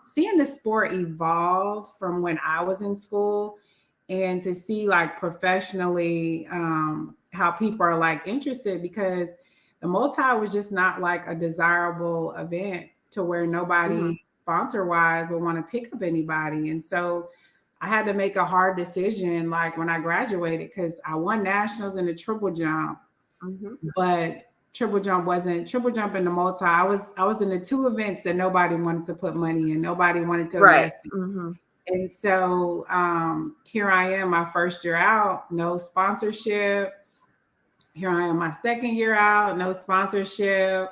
Seeing the sport evolve from when I was in school and to see like professionally how people are like interested, because the multi was just not like a desirable event to where nobody sponsor wise would want to pick up anybody. And so I had to make a hard decision like when I graduated, because I won nationals in the triple jump, but triple jump in the multi. I was in the 2 events that nobody wanted to put money in. Nobody wanted to invest in. And so here I am, my first year out, no sponsorship. Here I am, my second year out, no sponsorship.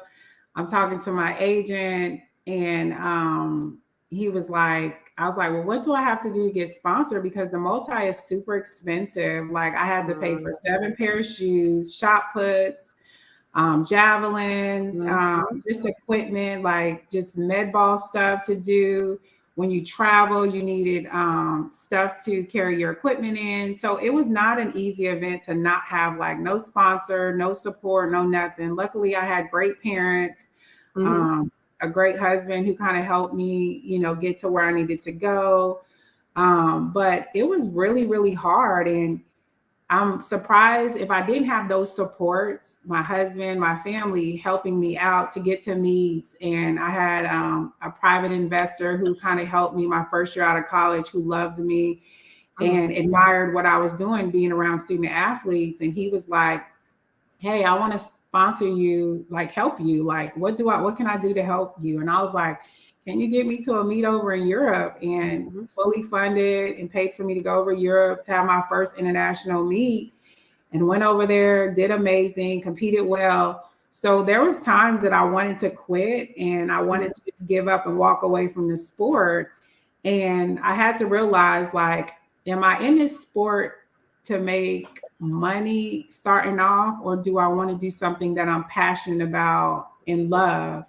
I'm talking to my agent, and he was like, I was like, "Well, what do I have to do to get sponsored? Because the multi is super expensive. Like, I had to pay for 7 pair of shoes, shot puts, javelins, just equipment, like just med ball stuff to do. When you travel, you needed stuff to carry your equipment in. So it was not an easy event to not have like no sponsor, no support, no nothing. Luckily, I had great parents, a great husband who kind of helped me, get to where I needed to go. But it was really, really hard. And I'm surprised if I didn't have those supports, my husband, my family helping me out to get to meets. And I had a private investor who kind of helped me my first year out of college, who loved me and admired what I was doing, being around student athletes. And he was like, "Hey, I want to sponsor you, like help you. Like, what can I do to help you?" And I was like, "Can you get me to a meet over in Europe?" And fully funded and paid for me to go over Europe to have my first international meet, and went over there, did amazing, competed well. So there was times that I wanted to quit and I wanted to just give up and walk away from the sport. And I had to realize, like, am I in this sport to make money starting off, or do I want to do something that I'm passionate about and love?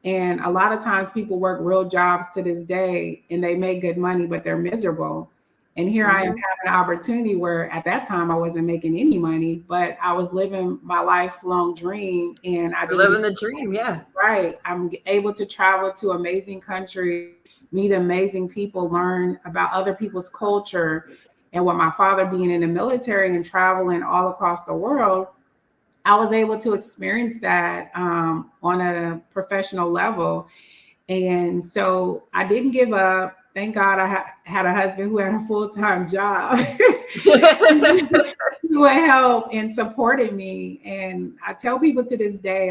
And a lot of times people work real jobs to this day and they make good money, but they're miserable. And here I am having an opportunity where at that time I wasn't making any money, but I was living my lifelong dream. And I didn't living the dream. Yeah. Right. I'm able to travel to amazing countries, meet amazing people, learn about other people's culture. And with my father being in the military and traveling all across the world, I was able to experience that on a professional level. And so I didn't give up. Thank God I had a husband who had a full-time job who would help and supported me. And I tell people to this day,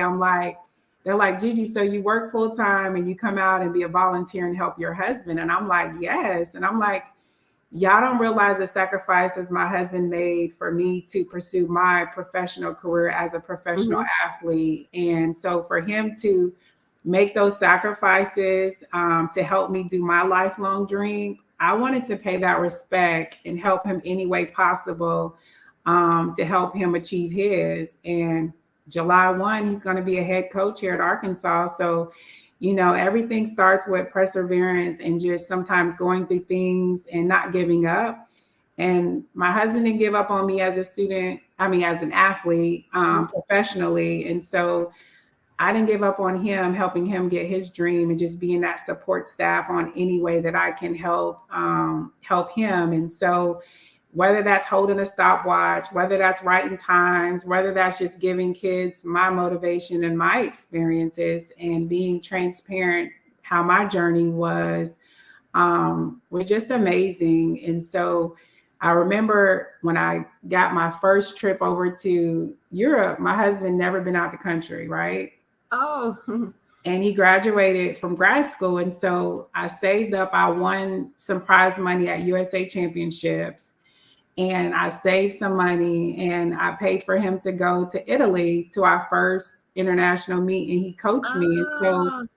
they're like, "Gigi, so you work full-time and you come out and be a volunteer and help your husband?" And I'm like, "Yes." And I'm like, y'all don't realize the sacrifices my husband made for me to pursue my professional career as a professional athlete. And so for him to make those sacrifices to help me do my lifelong dream, I wanted to pay that respect and help him any way possible to help him achieve his. And July 1, he's going to be a head coach here at Arkansas. So, everything starts with perseverance and just sometimes going through things and not giving up. And my husband didn't give up on me as as an athlete, professionally. And so I didn't give up on him, helping him get his dream and just being that support staff on any way that I can help him. And so whether that's holding a stopwatch, whether that's writing times, whether that's just giving kids my motivation and my experiences and being transparent, how my journey was just amazing. And so I remember when I got my first trip over to Europe, my husband never been out the country, right? Oh. And he graduated from grad school. And so I saved up, I won some prize money at USA Championships. And I saved some money and I paid for him to go to Italy to our first international meet, and he coached me. And so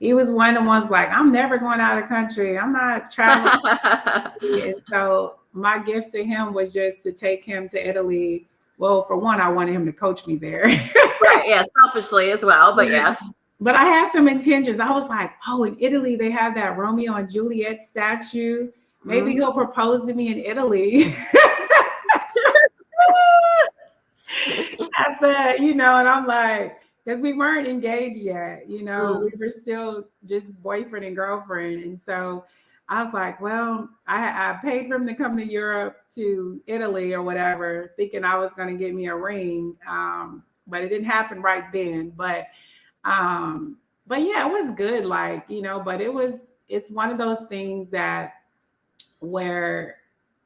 he was one of the ones like, I'm never going out of the country. I'm not traveling. And so my gift to him was just to take him to Italy. Well, for one, I wanted him to coach me there. Right, yeah, selfishly as well, but yeah. But I had some intentions. I was like, oh, in Italy, they have that Romeo and Juliet statue. Maybe he'll propose to me in Italy. And I'm like, because we weren't engaged yet, we were still just boyfriend and girlfriend. And so I was like, well, I paid for him to come to Europe, to Italy or whatever, thinking I was going to get me a ring. But it didn't happen right then. But yeah, it was good. But it's one of those things that where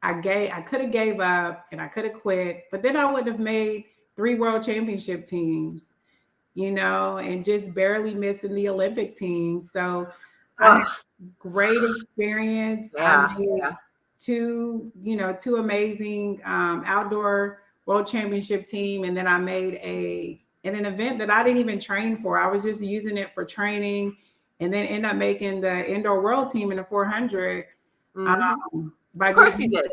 I could have gave up and I could have quit, but then I would have made 3 world championship teams, and just barely missing the Olympic team. So I had great experience. Yeah, I made 2 amazing outdoor world championship team. And then I made an event that I didn't even train for. I was just using it for training, and then end up making the indoor world team in the 400. Of course you did.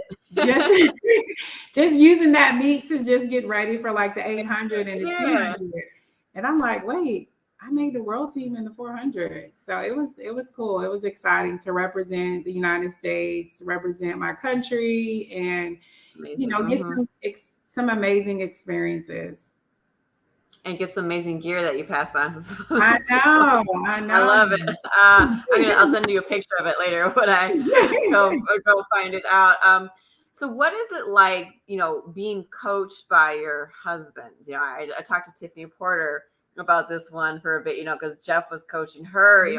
just using that meet to just get ready for like the 800 and the 200. And I'm like, wait, I made the world team in the 400. So it was cool. It was exciting to represent the United States, represent my country, and get some amazing experiences. And get some amazing gear that you passed on. I know. I love it. I'll send you a picture of it later when I go find it out. So what is it like, being coached by your husband? I talked to Tiffany Porter about this one for a bit, because Jeff was coaching her,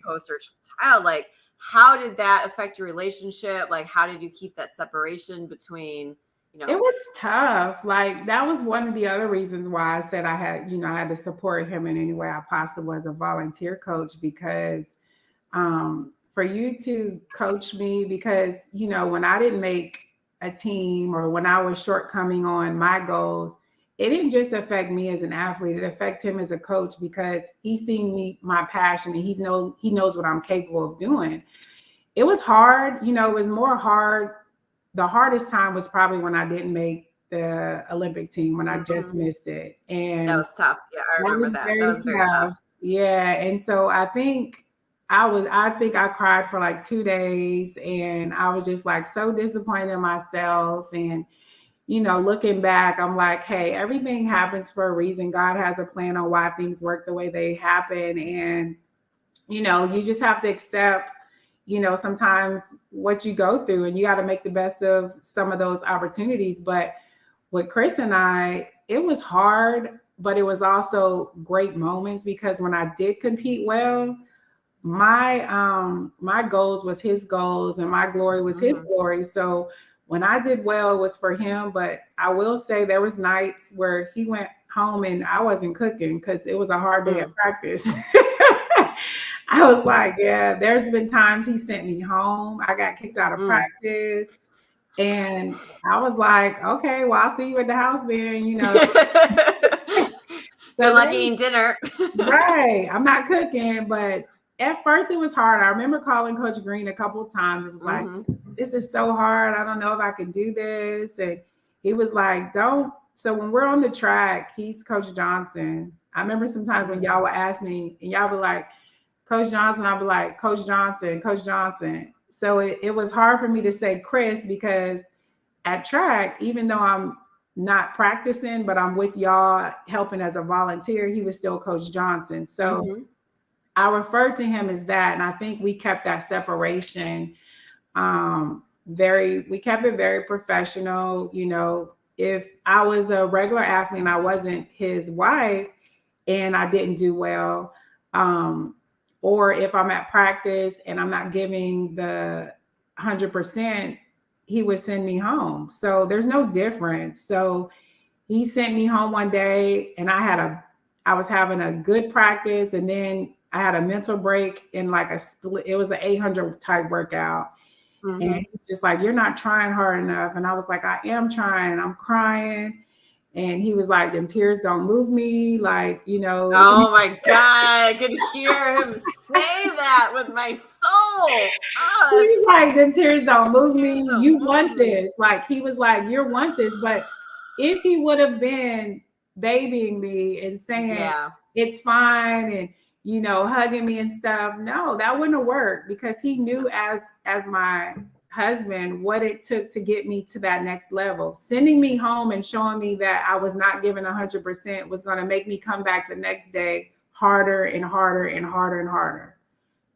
post her child. Like, how did that affect your relationship? Like, how did you keep that separation between? It was tough. Like, that was one of the other reasons why I said I had to support him in any way I possible as a volunteer coach, because for you to coach me, because, when I didn't make a team or when I was shortcoming on my goals, it didn't just affect me as an athlete. It affected him as a coach, because he's seen my passion and he knows what I'm capable of doing. It was hard. It was more hard. The hardest time was probably when I didn't make the Olympic team, when I just missed it. And that was tough. Yeah, I remember that. That was very tough. Yeah. And so I think I cried for like 2 days, and I was just like so disappointed in myself. And, looking back, I'm like, hey, everything happens for a reason. God has a plan on why things work the way they happen. And, you just have to accept sometimes what you go through, and you got to make the best of some of those opportunities. But with Chris and I, it was hard, but it was also great moments, because when I did compete well, my goals was his goals and my glory was his glory. So when I did well, it was for him. But I will say there was nights where he went home and I wasn't cooking because it was a hard day at practice. I was like, yeah, there's been times he sent me home. I got kicked out of practice. And I was like, okay, well, I'll see you at the house then, So like eating dinner. Right. I'm not cooking, but at first it was hard. I remember calling Coach Green a couple of times. It was like, this is so hard. I don't know if I can do this. And he was like, don't. So when we're on the track, he's Coach Johnson. I remember sometimes when y'all would ask me and y'all would like, Coach Johnson, I'd be like, Coach Johnson, Coach Johnson. So it was hard for me to say Chris because at track, even though I'm not practicing, but I'm with y'all helping as a volunteer, he was still Coach Johnson. So I referred to him as that. And I think we kept that separation we kept it very professional. You know, if I was a regular athlete and I wasn't his wife and I didn't do well, or if I'm at practice and I'm not giving the 100%, he would send me home. So there's no difference. So he sent me home one day and I was having a good practice, and then I had a mental break in like a split. It was an 800 type workout. And he's just like, you're not trying hard enough. And I was like, I am trying. I'm crying. And he was like, them tears don't move me. Like, you know. Oh my God. I could hear him say that with my soul. Oh, he's like, them tears don't move me. You want this. Like, he was like, you want this. But if he would have been babying me and saying, it's fine, and, you know, hugging me and stuff, no, that wouldn't have worked, because he knew as my husband what it took to get me to that next level. Sending me home and showing me that I was not giving 100% was going to make me come back the next day harder and harder and harder and harder.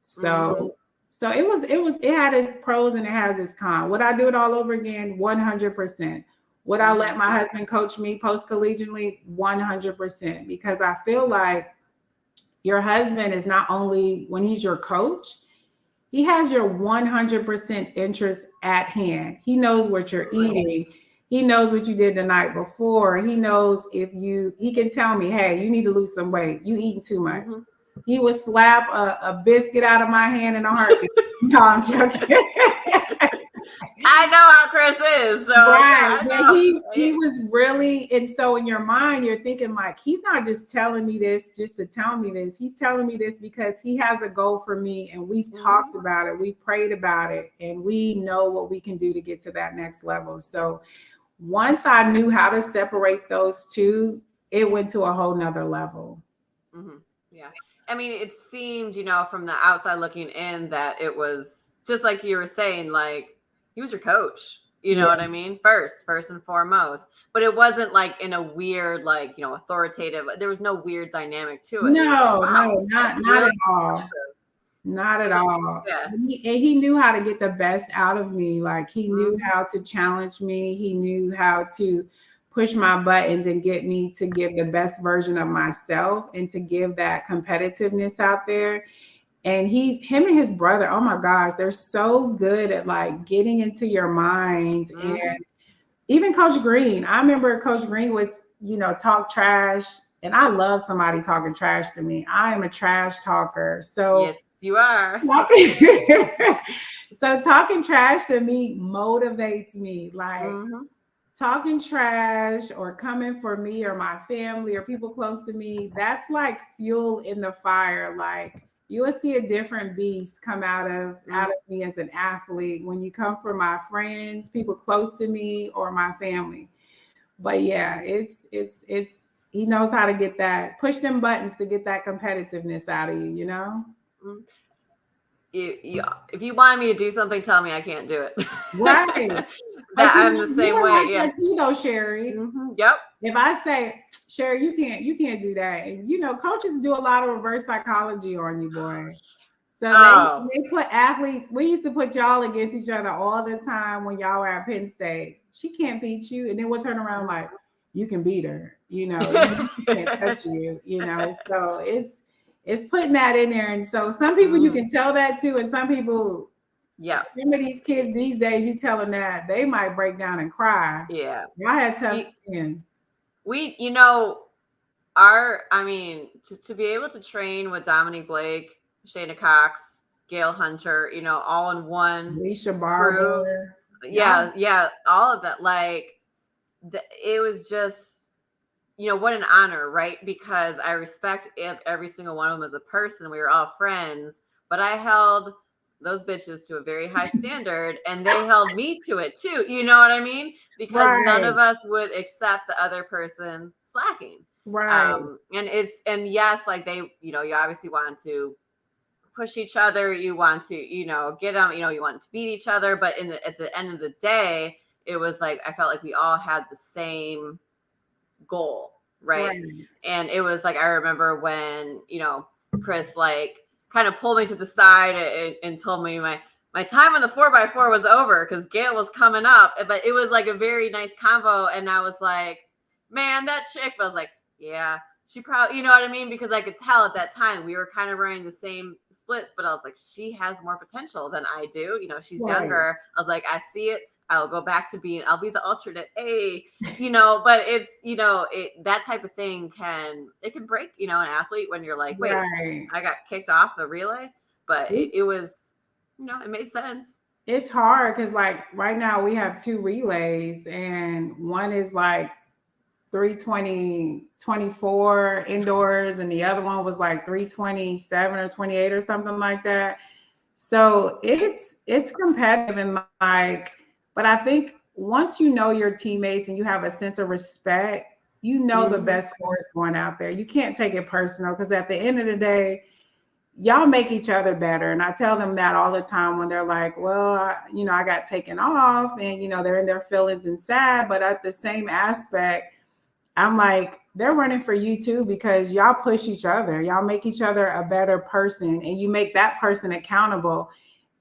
So it had its pros and it has its cons. Would I do it all over again? 100%. Would I let my husband coach me post-collegiately? 100%, because I feel like your husband is not only, when he's your coach, he has your 100% interest at hand. He knows what you're eating. He knows what you did the night before. He knows he can tell me, hey, you need to lose some weight. You eating too much. He would slap a biscuit out of my hand in a heartbeat. No, I'm joking. I know how Chris is. So right. Yeah, he was really, and so in your mind, you're thinking like, he's not just telling me this just to tell me this. He's telling me this because he has a goal for me, and we've talked about it, we've prayed about it, and we know what we can do to get to that next level. So once I knew how to separate those two, it went to a whole nother level. Yeah. I mean, it seemed, you know, from the outside looking in, that it was just like you were saying, like, he was your coach, you know what I mean? First and foremost. But it wasn't like in a weird, like, you know, authoritative. There was no weird dynamic to it. No, not at all. Not at all. Yeah. He knew how to get the best out of me. Like, he knew how to challenge me. He knew how to push my buttons and get me to give the best version of myself and to give that competitiveness out there. And him and his brother, oh my gosh, they're so good at like getting into your mind. And even Coach Green, I remember Coach Green would, you know, talk trash, and I love somebody talking trash to me. I am a trash talker. So yes, you are. So talking trash to me motivates me. Like talking trash or coming for me or my family or people close to me, that's like fuel in the fire. Like, you will see a different beast come out of me as an athlete when you come for my friends, people close to me, or my family. But yeah, it's he knows how to get that, push them buttons to get that competitiveness out of you, you know? If you wanted me to do something, tell me I can't do it. Right. I'm the same way. Like that too, though, Sherry. Yep. If I say, Sherry, you can't do that. And you know, coaches do a lot of reverse psychology on you, boy. So they put athletes, we used to put y'all against each other all the time when y'all were at Penn State. She can't beat you. And then we'll turn around like, you can beat her, you know, you can't touch you, you know. So it's putting that in there. And so some people you can tell that to, and some people, some of these kids these days, you tell them that, they might break down and cry. Yeah. I had tough skin. We, you know, to be able to train with Dominique Blake, Shayna Cox, Gail Hunter, you know, all in one. Alicia Barber. Yeah, all of that. Like, it was just, you know, what an honor, right? Because I respect every single one of them as a person. We were all friends, but I held those bitches to a very high standard, and they held me to it too. You know what I mean? Because none of us would accept the other person slacking. Right. And yes, like they, you obviously want to push each other. You want to, get them, you want to beat each other. But at the end of the day, it was like, I felt like we all had the same goal. Right. And it was like, I remember when, Chris like kind of pulled me to the side and told me my time on the 4x4 was over because Gail was coming up, but it was like a very nice convo. And I was like, man, that chick, I was like, yeah, she probably, you know what I mean? Because I could tell at that time we were kind of running the same splits, but I was like, she has more potential than I do. She's younger. I was like, I see it. I'll go back to I'll be the alternate A, but it's, that type of thing can break, an athlete when you're like, wait, I got kicked off the relay, but it was, it made sense. It's hard because like right now we have 2 relays and one is like 3:20:24 indoors and the other one was like 3:27 or 28 or something like that. So it's competitive and like, but I think once you know your teammates and you have a sense of respect, the best score is going out there. You can't take it personal because at the end of the day, y'all make each other better. And I tell them that all the time when they're like, well, I got taken off and, they're in their feelings and sad. But at the same aspect, I'm like, they're running for you too, because y'all push each other. Y'all make each other a better person and you make that person accountable.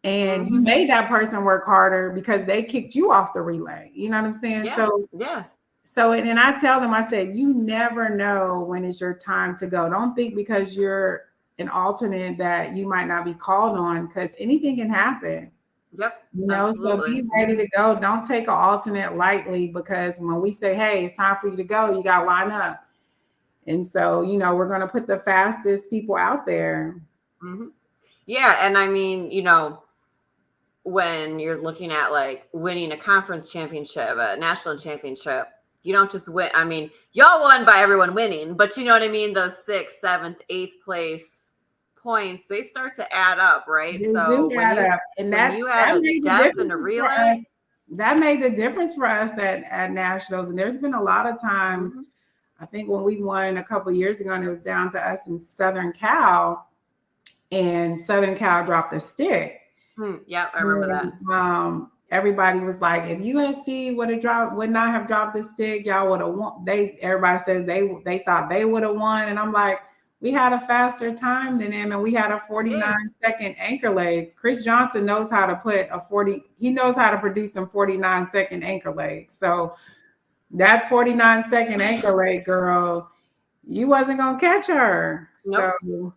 And you made that person work harder because they kicked you off the relay. You know what I'm saying? Yeah. So, and I tell them, I said, you never know when it's your time to go. Don't think because you're an alternate that you might not be called on because anything can happen. Yep. So be ready to go. Don't take an alternate lightly because when we say, hey, it's time for you to go, you got to line up. And so, we're going to put the fastest people out there. Mm-hmm. Yeah. And I mean, when you're looking at like winning a conference championship, a national championship, you don't just win. I mean, y'all won by everyone winning, but you know what I mean? Those 6th, 7th, 8th place points, they start to add up, right? They do add up. And that made the difference for us. That made the difference for us at nationals. And there's been a lot of times, I think when we won a couple of years ago, and it was down to us in Southern Cal, and Southern Cal dropped the stick. Yeah, I remember that. Everybody was like, if USC would not have dropped the stick, y'all would have won. Everybody says they thought they would have won. And I'm like, we had a faster time than them, and we had a 49-second anchor leg. Chris Johnson knows how to he knows how to produce some 49-second anchor legs. So that 49-second anchor leg, girl, you wasn't gonna catch her. Nope.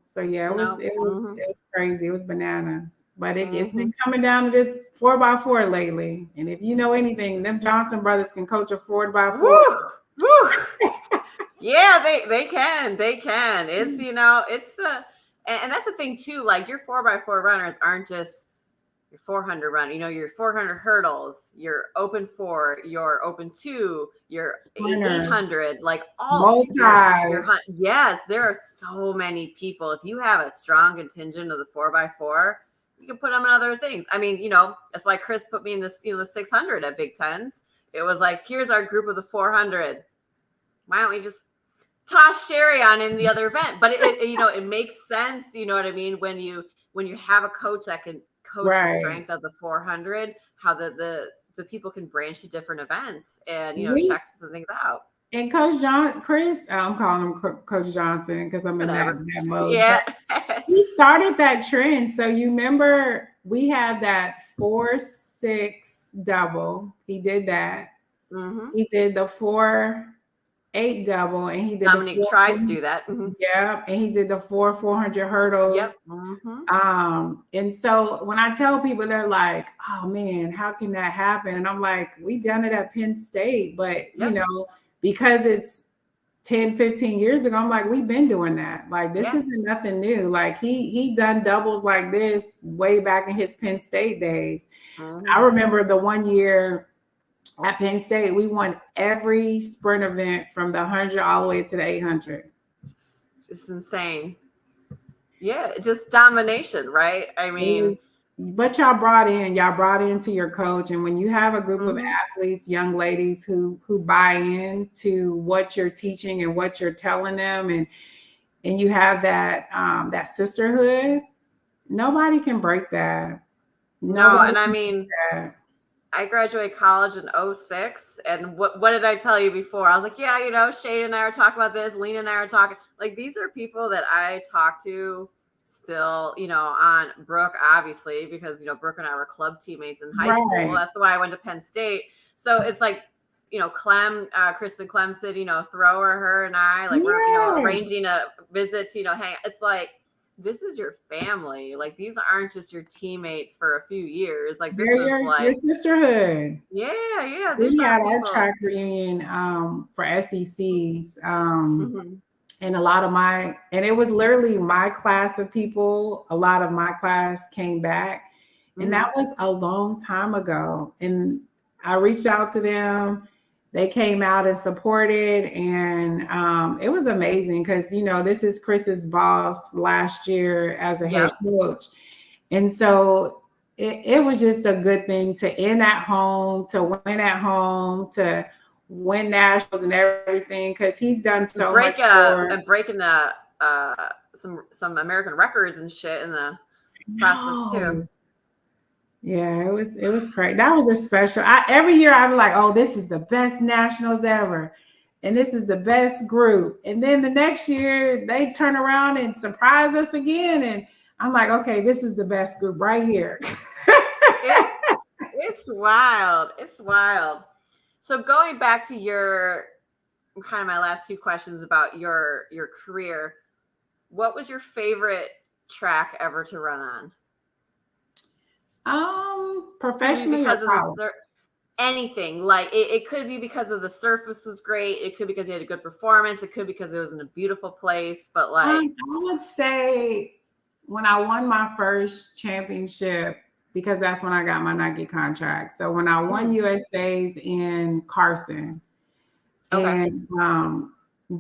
So yeah, it was crazy. It was bananas. But it's been coming down to this 4x4 lately. And if you know anything, them Johnson brothers can coach a 4x4. Woo! Yeah, they can. It's, and that's the thing too, like your 4x4 runners aren't just your 400 run, your 400 hurdles, your open 4, your open 2, your 800, like all yes, there are so many people. If you have a strong contingent of the 4x4, you can put them in other things. I mean, that's why Chris put me in this, the 600 at Big Tens. It was like, here's our group of the 400. Why don't we just toss Sherry on in the other event? But it makes sense. You know what I mean? When you have a coach that can coach the strength of the 400, how the people can branch to different events and, check some things out. And Coach Chris, I'm calling him Coach Johnson because I'm in that mode. Yeah. He started that trend. So you remember we had that 4-6 double. He did that. He did the 4-8 double, and he did Dominic tried to do that. Yeah, and he did the 400 hurdles. Yep. And so when I tell people, they're like, "Oh man, how can that happen?" And I'm like, "We done it at Penn State, but because it's 10, 15 years ago, I'm like, we've been doing that. Like, this isn't nothing new. Like, he done doubles like this way back in his Penn State days. I remember the one year at Penn State, we won every sprint event from the 100 all the way to the 800. It's insane. Yeah, just domination, right? I mean, But y'all brought into your coach. And when you have a group of mhm. athletes, young ladies who buy into what you're teaching and what you're telling them, and you have that sisterhood, nobody can break that. No, Nobody and I can break mean, that. I graduated college in '06, and what did I tell you before? I was like, yeah, Shane and I are talking about this, Lena and I are talking. Like, these are people that I talk to still, on Brooke, obviously, because Brooke and I were club teammates in high school. Right. That's why I went to Penn State. So it's like, Kristen Clem said, Thrower, her and I, like, we're, Yes. arranging a visit to, hang. It's like, this is your family. Like, these aren't just your teammates for a few years. Like, this They're is your like, sisterhood. yeah, these We are had our people. track reunion for SECs. Mhm. And and it was literally my class of people. A lot of my class came back, and that Mhm. was a long time ago. And I reached out to them. They came out and supported, and it was amazing because this is Chris's boss last year as a head Yep. coach, and so it was just a good thing to end at home, to win at home, to win nationals and everything because he's done so much for. And breaking the some American records and shit in the process too. No. Yeah, it was great. That was a special. Every year I'm like, oh, this is the best nationals ever. And this is the best group. And then the next year they turn around and surprise us again. And I'm like, okay, this is the best group right here. It's wild. It's wild. So going back to your kind of my last two questions about your career, what was your favorite track ever to run on? Could be Professionally or because of the college? anything. Like it could be because of the surface was great. It could be because you had a good performance. It could be because it was in a beautiful place. But like, I would say when I won my first championship, because that's when I got my Nike contract. So when I won mm, USA's in Carson, okay, and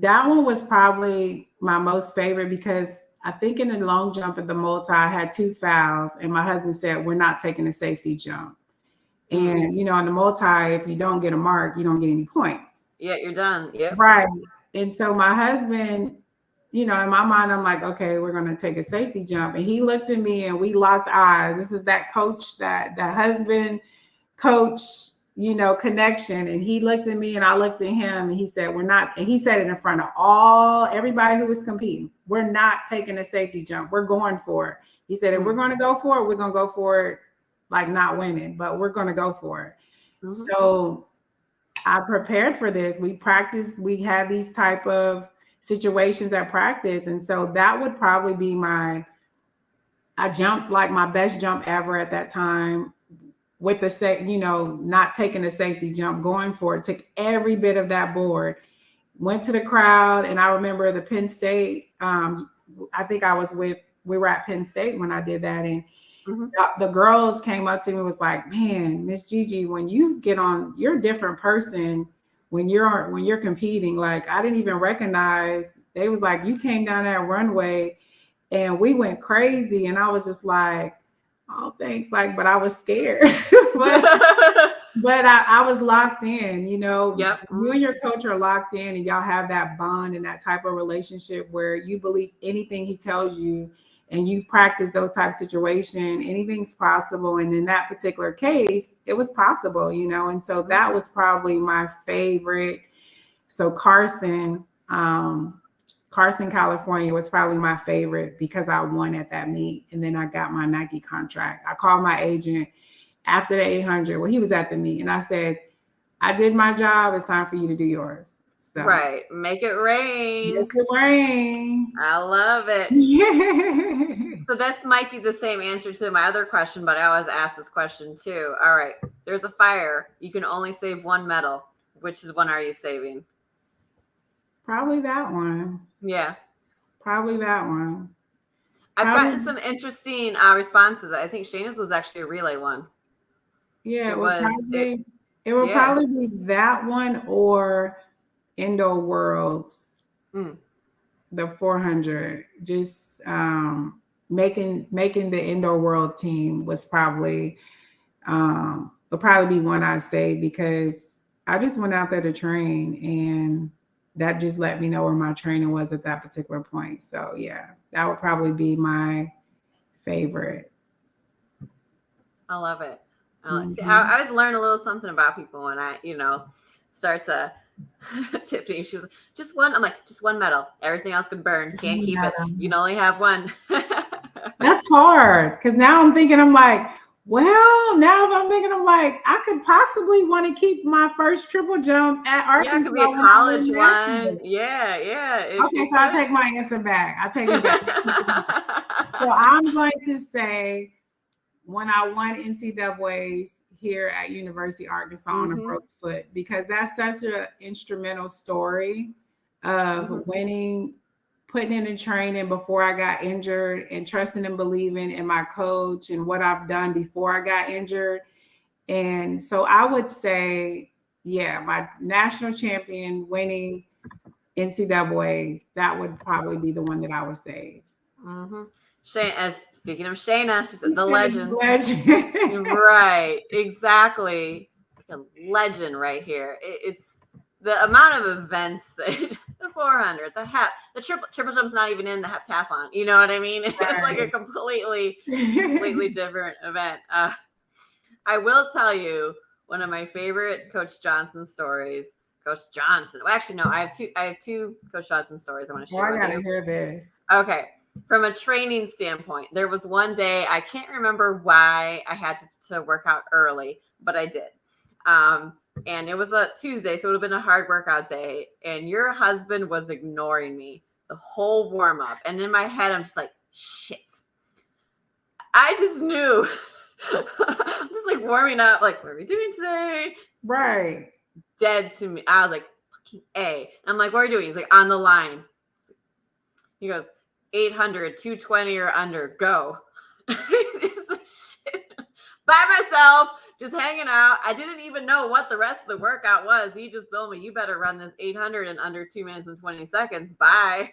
that one was probably my most favorite because I think in the long jump at the multi, I had two fouls, and my husband said, "We're not taking a safety jump." mm, And in the multi, if you don't get a mark, you don't get any points. yeah, you're done. Yep. Right. And so my husband, in my mind, I'm like, okay, we're going to take a safety jump. And he looked at me and we locked eyes. This is that coach, that husband coach, connection. And he looked at me and I looked at him and he said, we're not, and he said it in front of everybody who was competing. We're not taking a safety jump. We're going for it. He said, if we're Mm, going to go for it, we're going to go for it, like not winning, but we're going to go for it. mm-hmm. So I prepared for this. We practiced, we had these type of situations at practice. And so that would probably be I jumped like my best jump ever at that time with not taking the safety jump, going for it, took every bit of that board, went to the crowd. And I remember the Penn State, I think we were at Penn State when I did that. And Mm-hmm. the girls came up to me and was like, man, Miss Gigi, when you get on, you're a different person when you're competing. Like, I didn't even recognize. They was like, you came down that runway and we went crazy. And I was just like, oh, thanks. Like, but I was scared. but but I was locked in, Yep. you and your coach are locked in and y'all have that bond and that type of relationship where you believe anything he tells you and you practice those type of situation, anything's possible. And in that particular case, it was possible, and so that was probably my favorite. So Carson, California was probably my favorite because I won at that meet and then I got my Nike contract. I called my agent after the 800. Well, he was at the meet and I said, I did my job. It's time for you to do yours. So Right. Make it rain. make it rain. I love it. Yeah. So this might be the same answer to my other question, but I always ask this question too. All right. There's a fire. You can only save one medal. Which one are you saving? Probably that one. Yeah. Probably that one. I've gotten Probably, some interesting responses. I think Shayna's was actually a relay one. yeah, It was it. it would Yeah. probably be that one or Indoor Worlds. Mm. the 400. Just making the indoor world team was probably would probably be one I say, because I just went out there to train, and that just let me know where my training was at that particular point. So yeah, that would probably be my favorite. I love it. See, Mm-hmm. I always learn a little something about people when I, start to. Tiffany, she was like, just one. I'm like, just one medal. Everything else can burn. Can't keep it. You can only have one. That's hard, because now I'm thinking, I'm like, well, now I'm thinking, I'm like, I could possibly want to keep my first triple jump at Arkansas. Yeah, it could be a college one. Yeah. Okay, so I'll take my answer back. I'll take it back. So I'm going to say when I won NCAAs here at University of Arkansas on a broke foot, because that's such an instrumental story of winning, putting in the training before I got injured, and trusting and believing in my coach and what I've done before I got injured. And so I would say, yeah, my national champion winning NCAAs, that would probably be the one that I would save. Speaking of Shayna, she said the legend. Right, exactly. A legend right here. It's the amount of events that the 400, the triple jump's not even in the heptathlon. You know what I mean? It's like a completely different event. I will tell you one of my favorite Coach Johnson stories. Coach Johnson. Well, actually, no, I have two Coach Johnson stories I want to share with you. I gotta hear this. Okay. From a training standpoint, there was one day, I can't remember why I had to work out early, but I did. And it was a Tuesday, so it would have been a hard workout day. And your husband was ignoring me the whole warm up. And in my head, I'm just like, shit. I just knew. I'm just like warming up, like, what are we doing today? Right. Dead to me. I was like, fucking A. I'm like, what are you doing? He's like, on the line. He goes, 800, 220 or under, go. It's like shit. By myself, just hanging out. I didn't even know what the rest of the workout was. He just told me, you better run this 800 in under 2 minutes and 20 seconds. Bye.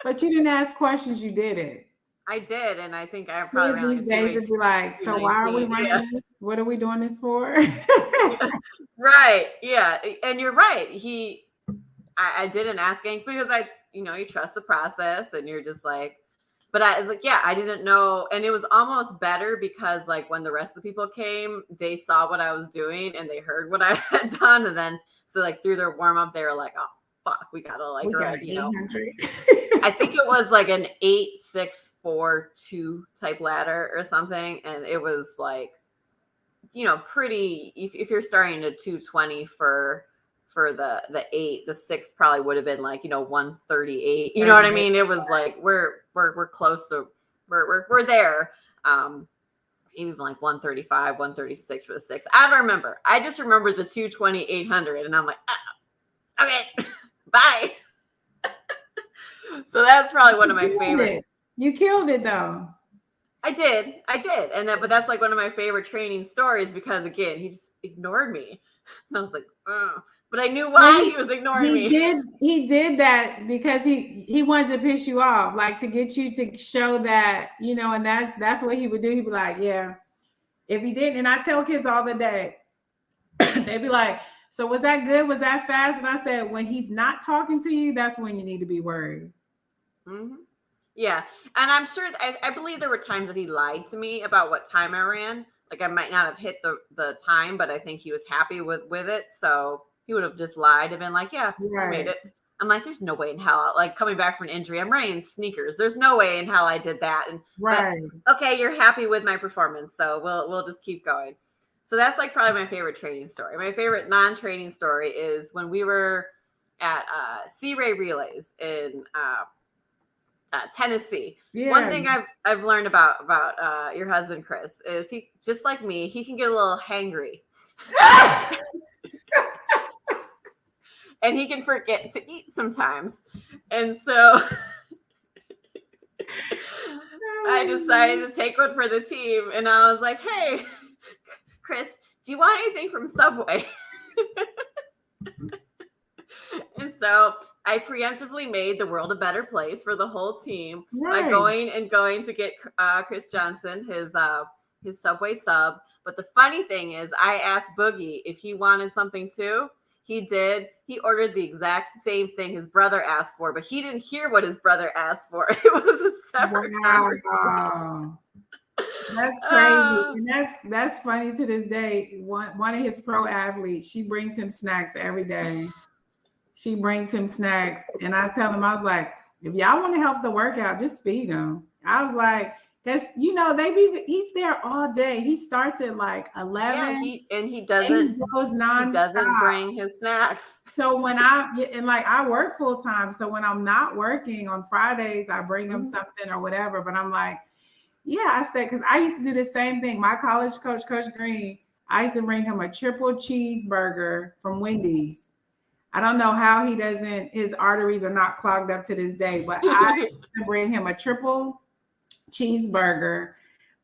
But you didn't ask questions. You did it. I did, and I think I probably ran these days would be like, so why are we running this? What are we doing this for? Right. Yeah. And you're right. I didn't ask anything because you trust the process, and you're just like, but I was like, yeah, I didn't know. And it was almost better because like when the rest of the people came, they saw what I was doing and they heard what I had done. And then, so like through their warm up, they were like, oh, fuck, we gotta like, I think it was like an 8-6-4-2 type ladder or something. And it was like, pretty, if you're starting at 220 for the 8, the 6 probably would have been like, 138. You know what I mean? It was like, we're close to, we're there. Even like 135, 136 for the 6. I don't remember. I just remember the 220, 800. And I'm like, okay, bye. So that's probably one of my favorites. You killed it though. I did. But that's like one of my favorite training stories because again, he just ignored me. And I was like, oh. But I knew why he was ignoring me. He did that because he wanted to piss you off, like to get you to show that, and that's what he would do. He'd be like, yeah, if he didn't. And I tell kids all the day, they'd be like, so was that good? Was that fast? And I said, when he's not talking to you, that's when you need to be worried. Mm-hmm. Yeah. And I'm sure, I believe there were times that he lied to me about what time I ran. Like I might not have hit the time, but I think he was happy with it. So he would have just lied and been like, yeah, I made it. I'm like, there's no way in hell. Like coming back from an injury, I'm running sneakers. There's no way in hell I did that. And but, okay, you're happy with my performance. So we'll just keep going. So that's like probably my favorite training story. My favorite non-training story is when we were at Sea Ray Relays in Tennessee. Yeah. One thing I've learned about your husband, Chris, is he, just like me, he can get a little hangry. And he can forget to eat sometimes. And so I decided to take one for the team. And I was like, hey, Chris, do you want anything from Subway? And so I preemptively made the world a better place for the whole team by Right. going to get Chris Johnson his Subway sub. But the funny thing is, I asked Boogie if he wanted something too. He did. He ordered the exact same thing his brother asked for, but he didn't hear what his brother asked for. It was a separate conversation. Wow. That's crazy. Uh, And that's funny to this day. One of his pro athletes, she brings him snacks every day. She brings him snacks. And I tell him, I was like, if y'all want to help the workout, just feed him. I was like, because he's there all day. He starts at like 11 yeah, he goes doesn't nonstop. bring his snacks. So I work full time. So when I'm not working on Fridays, I bring him something or whatever. But I'm like, yeah, I said, because I used to do the same thing. My college coach, Coach Green, I used to bring him a triple cheeseburger from Wendy's. I don't know how his arteries are not clogged up to this day, but I used to bring him a triple cheeseburger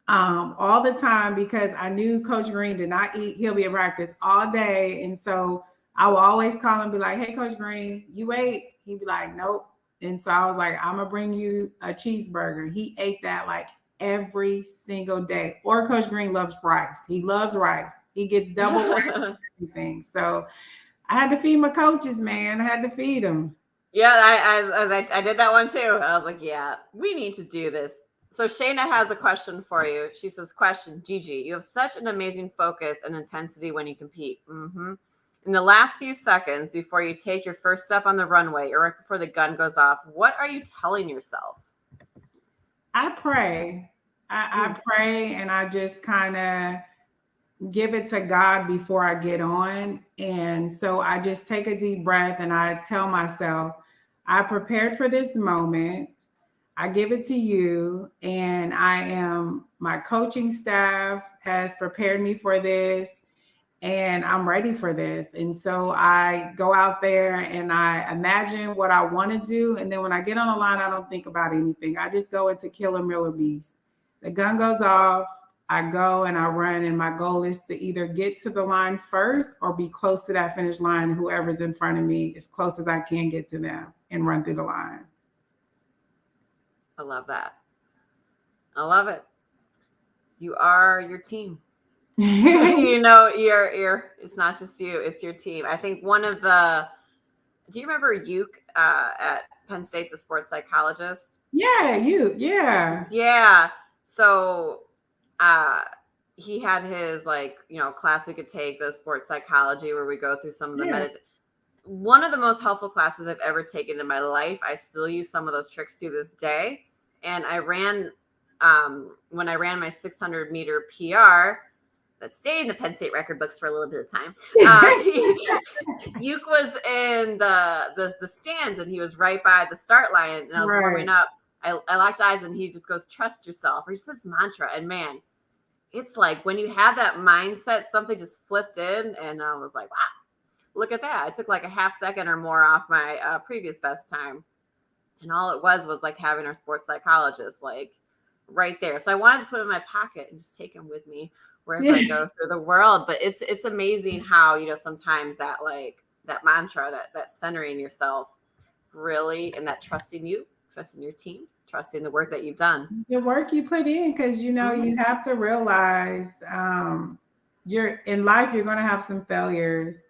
all the time because I knew Coach Green did not eat. He'll be at practice all day. And so I will always call him and be like, hey, Coach Green, you ate? He'd be like, nope. And so I was like, I'm going to bring you a cheeseburger. He ate that like every single day. Or Coach Green loves rice. He loves rice. He gets double rice and everything. So I had to feed my coaches, man. I had to feed them. Yeah, I did that one too. I was like, yeah, we need to do this. So Shayna has a question for you. She says, question, Gigi, you have such an amazing focus and intensity when you compete. Mm-hmm. In the last few seconds before you take your first step on the runway or right before the gun goes off, what are you telling yourself? I pray. I pray and I just kind of give it to God before I get on. And so I just take a deep breath and I tell myself, I prepared for this moment. I give it to you. And my coaching staff has prepared me for this and I'm ready for this. And so I go out there and I imagine what I want to do. And then when I get on the line, I don't think about anything. I just go into kill a mill or beast. The gun goes off. I go and I run, and my goal is to either get to the line first or be close to that finish line. Whoever's in front of me, as close as I can get to them and run through the line. I love that. I love it. You are your team. You know, it's not just you, it's your team. I think do you remember Uke at Penn State, the sports psychologist? Yeah, yeah. Yeah. So he had his class we could take, the sports psychology, where we go through some of the one of the most helpful classes I've ever taken in my life. I still use some of those tricks to this day. And I ran when I ran my 600 meter PR that stayed in the Penn State record books for a little bit of time. Uke was in the stands and he was right by the start line, and I was warming up. I locked eyes and he just goes, trust yourself, or he says mantra. And man, it's like when you have that mindset, something just flipped in, and I was like, wow, look at that. I took like a half second or more off my previous best time. And all it was like having our sports psychologist like right there. So I wanted to put him in my pocket and just take him with me wherever I go through the world. But it's amazing how, sometimes that mantra, that centering yourself really, and that trusting your team, trusting the work that you've done. The work you put in, because you have to realize you're in life, you're going to have some failures.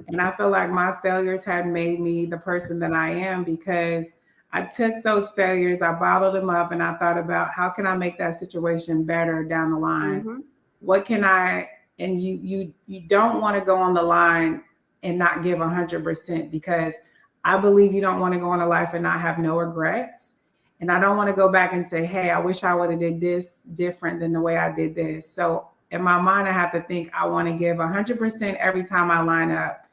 And I feel like my failures have made me the person that I am, because I took those failures, I bottled them up, and I thought about how can I make that situation better down the line? Mm-hmm. What can and you don't want to go on the line and not give 100%, because I believe you don't want to go on a life and not have no regrets. And I don't want to go back and say, hey, I wish I would have did this different than the way I did this. So in my mind, I have to think I want to give 100% every time I line up,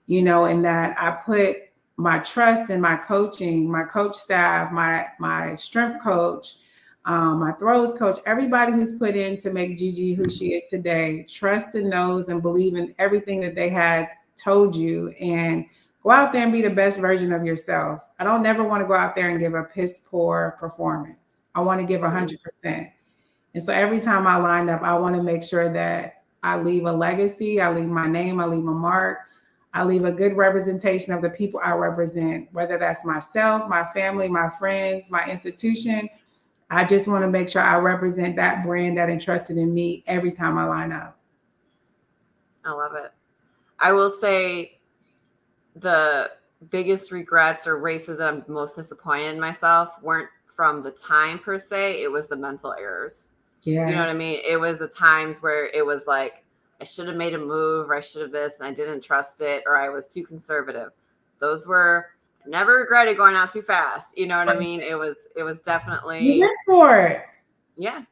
and that I put my trust in my coaching, my coach staff, my strength coach, my throws coach, everybody who's put in to make Gigi who she is today, trust in those and believe in everything that they had told you, and go out there and be the best version of yourself. I don't never want to go out there and give a piss poor performance. I want to give 100%. And so every time I line up, I want to make sure that I leave a legacy. I leave my name. I leave a mark. I leave a good representation of the people I represent, whether that's myself, my family, my friends, my institution. I just want to make sure I represent that brand that entrusted in me every time I line up. I love it. I will say the biggest regrets or races that I'm most disappointed in myself weren't from the time per se. It was the mental errors. Yeah. You know what I mean? It was the times where it was like, I should have made a move, or I should have this, and I didn't trust it, or I was too conservative. Those were, never regretted going out too fast. You know what I mean? It was definitely. You went for it. Yeah.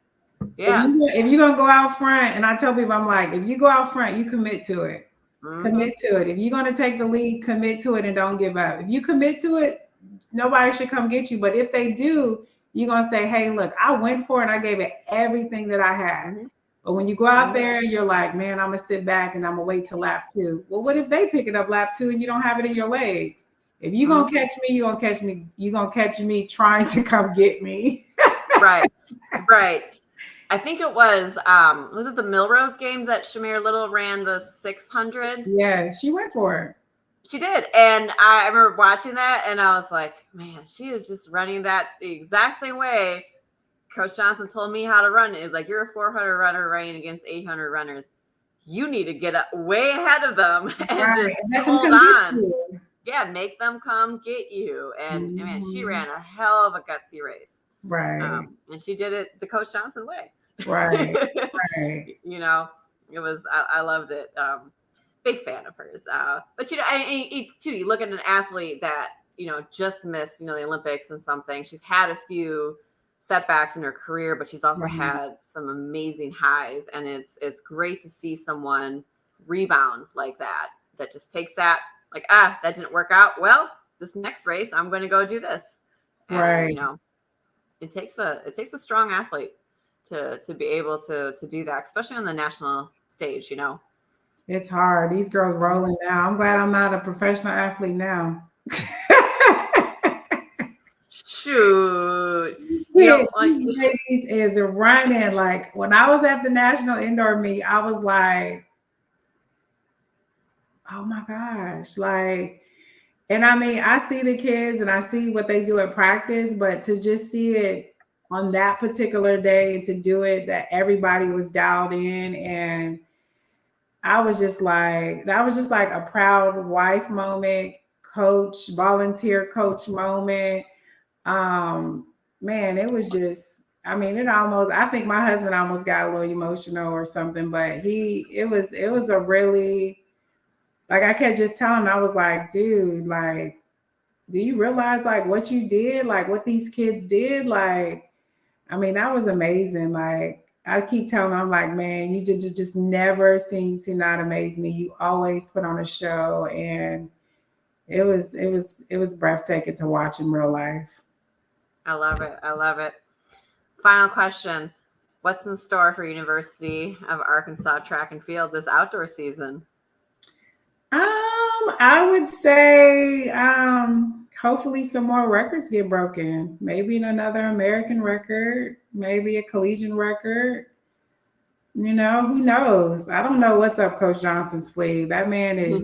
If you're gonna go out front, and I tell people, I'm like, if you go out front, you commit to it. Commit to it. If you're gonna take the lead, commit to it and don't give up. If you commit to it, nobody should come get you. But if they do, you're gonna say, hey, look, I went for it and I gave it everything that I had. But when you go out there, you're like, man, I'm gonna sit back and I'm gonna wait till lap 2. Well, what if they pick it up lap 2 and you don't have it in your legs? If you're gonna catch me, you're gonna catch me. You're gonna catch me trying to come get me. Right. I think it was it the Milrose Games that Shamir Little ran the 600? Yeah, she went for it. She did. And I remember watching that and I was like, man, she is just running that the exact same way Coach Johnson told me how to run it. Is like, you're a 400 runner running against 800 runners. You need to get way ahead of them and just hold on. Yeah, make them come get you. And man, she ran a hell of a gutsy race. Right. And she did it the Coach Johnson way. Right. You know, it was, I loved it. Big fan of hers. But, you know, too, you look at an athlete that, you know, just missed, you know, the Olympics and something. She's had a few setbacks in her career, but she's also had some amazing highs. And it's great to see someone rebound like that just takes that, like, that didn't work out. Well, this next race, I'm going to go do this. And, you know, it takes a strong athlete to be able to do that, especially on the national stage, you know. It's hard. These girls rolling now. I'm glad I'm not a professional athlete now. Shoot. Ladies is running. Like when I was at the national indoor meet, I was like, oh my gosh. Like, and I mean, I see the kids and I see what they do at practice, but to just see it on that particular day and to do it, that everybody was dialed in, and I was just like, that was just like a proud wife moment, coach, volunteer coach moment. Man, it was just, I mean, I think my husband almost got a little emotional or something, but it was a really, like, I kept just telling him, I was like, dude, like, do you realize like what you did, like what these kids did? Like, I mean, that was amazing. Like, I keep telling him, I'm like, man, you just never seem to not amaze me. You always put on a show, and it was breathtaking to watch in real life. I love it. Final question. What's in store for University of Arkansas track and field this outdoor season? I would say hopefully some more records get broken. Maybe another American record, maybe a collegiate record. You know, who knows? I don't know what's up Coach Johnson's sleeve. That man is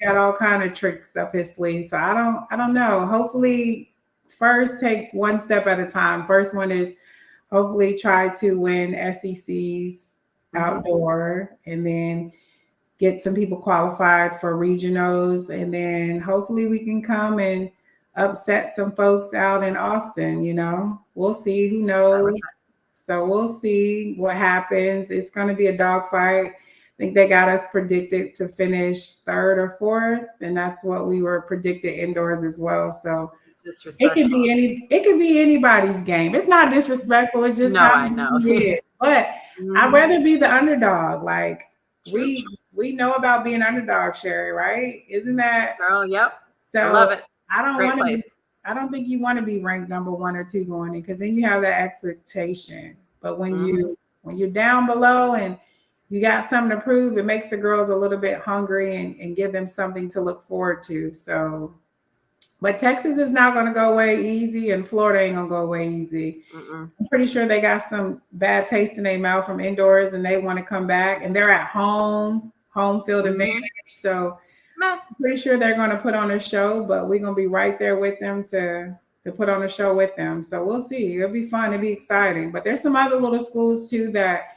got all kind of tricks up his sleeve. So I don't know. Hopefully, first take one step at a time. First one is hopefully try to win SEC's outdoor, and then get some people qualified for regionals, and then hopefully we can come and upset some folks out in Austin. You know, we'll see. Who knows? So we'll see what happens. It's going to be a dogfight. I think they got us predicted to finish 3rd or 4th, and that's what we were predicted indoors as well. So it can be anybody's game. It's not disrespectful. It's just I know. But I'd rather be the underdog. Like we know about being underdog, Sherry, right? Isn't that? Girl, yep. So I love it. I don't think you want to be ranked number 1 or 2 going in, because then you have that expectation. But when you're down below and you got something to prove, it makes the girls a little bit hungry and give them something to look forward to. So, but Texas is not going to go away easy, and Florida ain't going to go away easy. I'm pretty sure they got some bad taste in their mouth from indoors, and they want to come back, and they're at home field advantage. So Meh. Pretty sure they're going to put on a show, but we're going to be right there with them to put on a show with them. So we'll see. It'll be fun. It'll be exciting. But there's some other little schools too that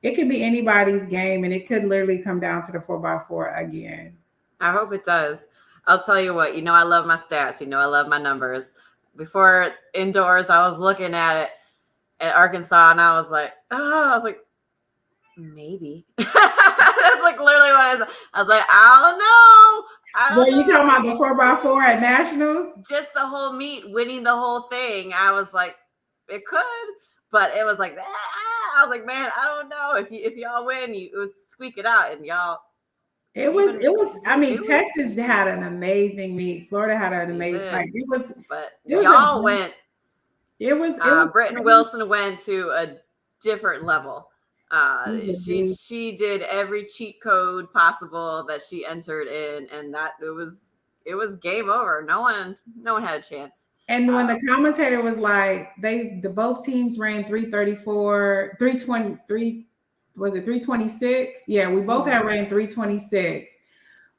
it could be anybody's game, and it could literally come down to the 4x4 again. I hope it does. I'll tell you what, I love my stats. I love my numbers. Before indoors, I was looking at it at Arkansas, and I was like, maybe. That's like literally what I was like, I don't know. What are you talking about, the 4x4 at Nationals? Just the whole meet, winning the whole thing. I was like, it could, but it was like, I was like, man, I don't know. If y'all win, it was squeak it out, and y'all. It was. I mean, Texas had an amazing meet. Florida had an amazing. Like it was. But y'all went. It was. Britton Wilson went to a different level. She did every cheat code possible that she entered in, and that it was game over. No one had a chance. And when the commentator was like, both teams ran 334, 323. Was it 326? Yeah, we both had ran 326.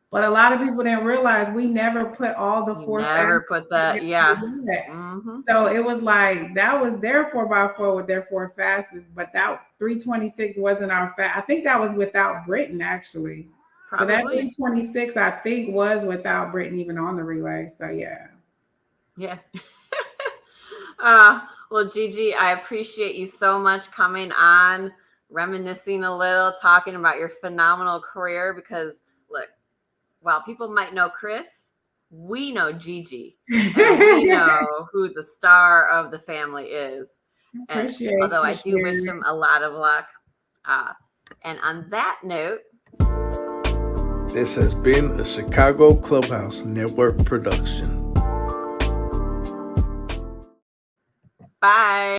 But a lot of people didn't realize we never put all the four. Never put that, yeah. Mm-hmm. So it was like that was their 4x4 with their four fastest, but that 326 wasn't our fast. I think that was without Britain actually. Probably. So that 326 I think was without Britain even on the relay. So yeah. Yeah. Well, Gigi, I appreciate you so much coming on, reminiscing a little, talking about your phenomenal career, because look, while people might know Chris, we know Gigi. And we know who the star of the family is. And although I do wish him a lot of luck. And on that note, this has been a Chicago Clubhouse Network production. Bye.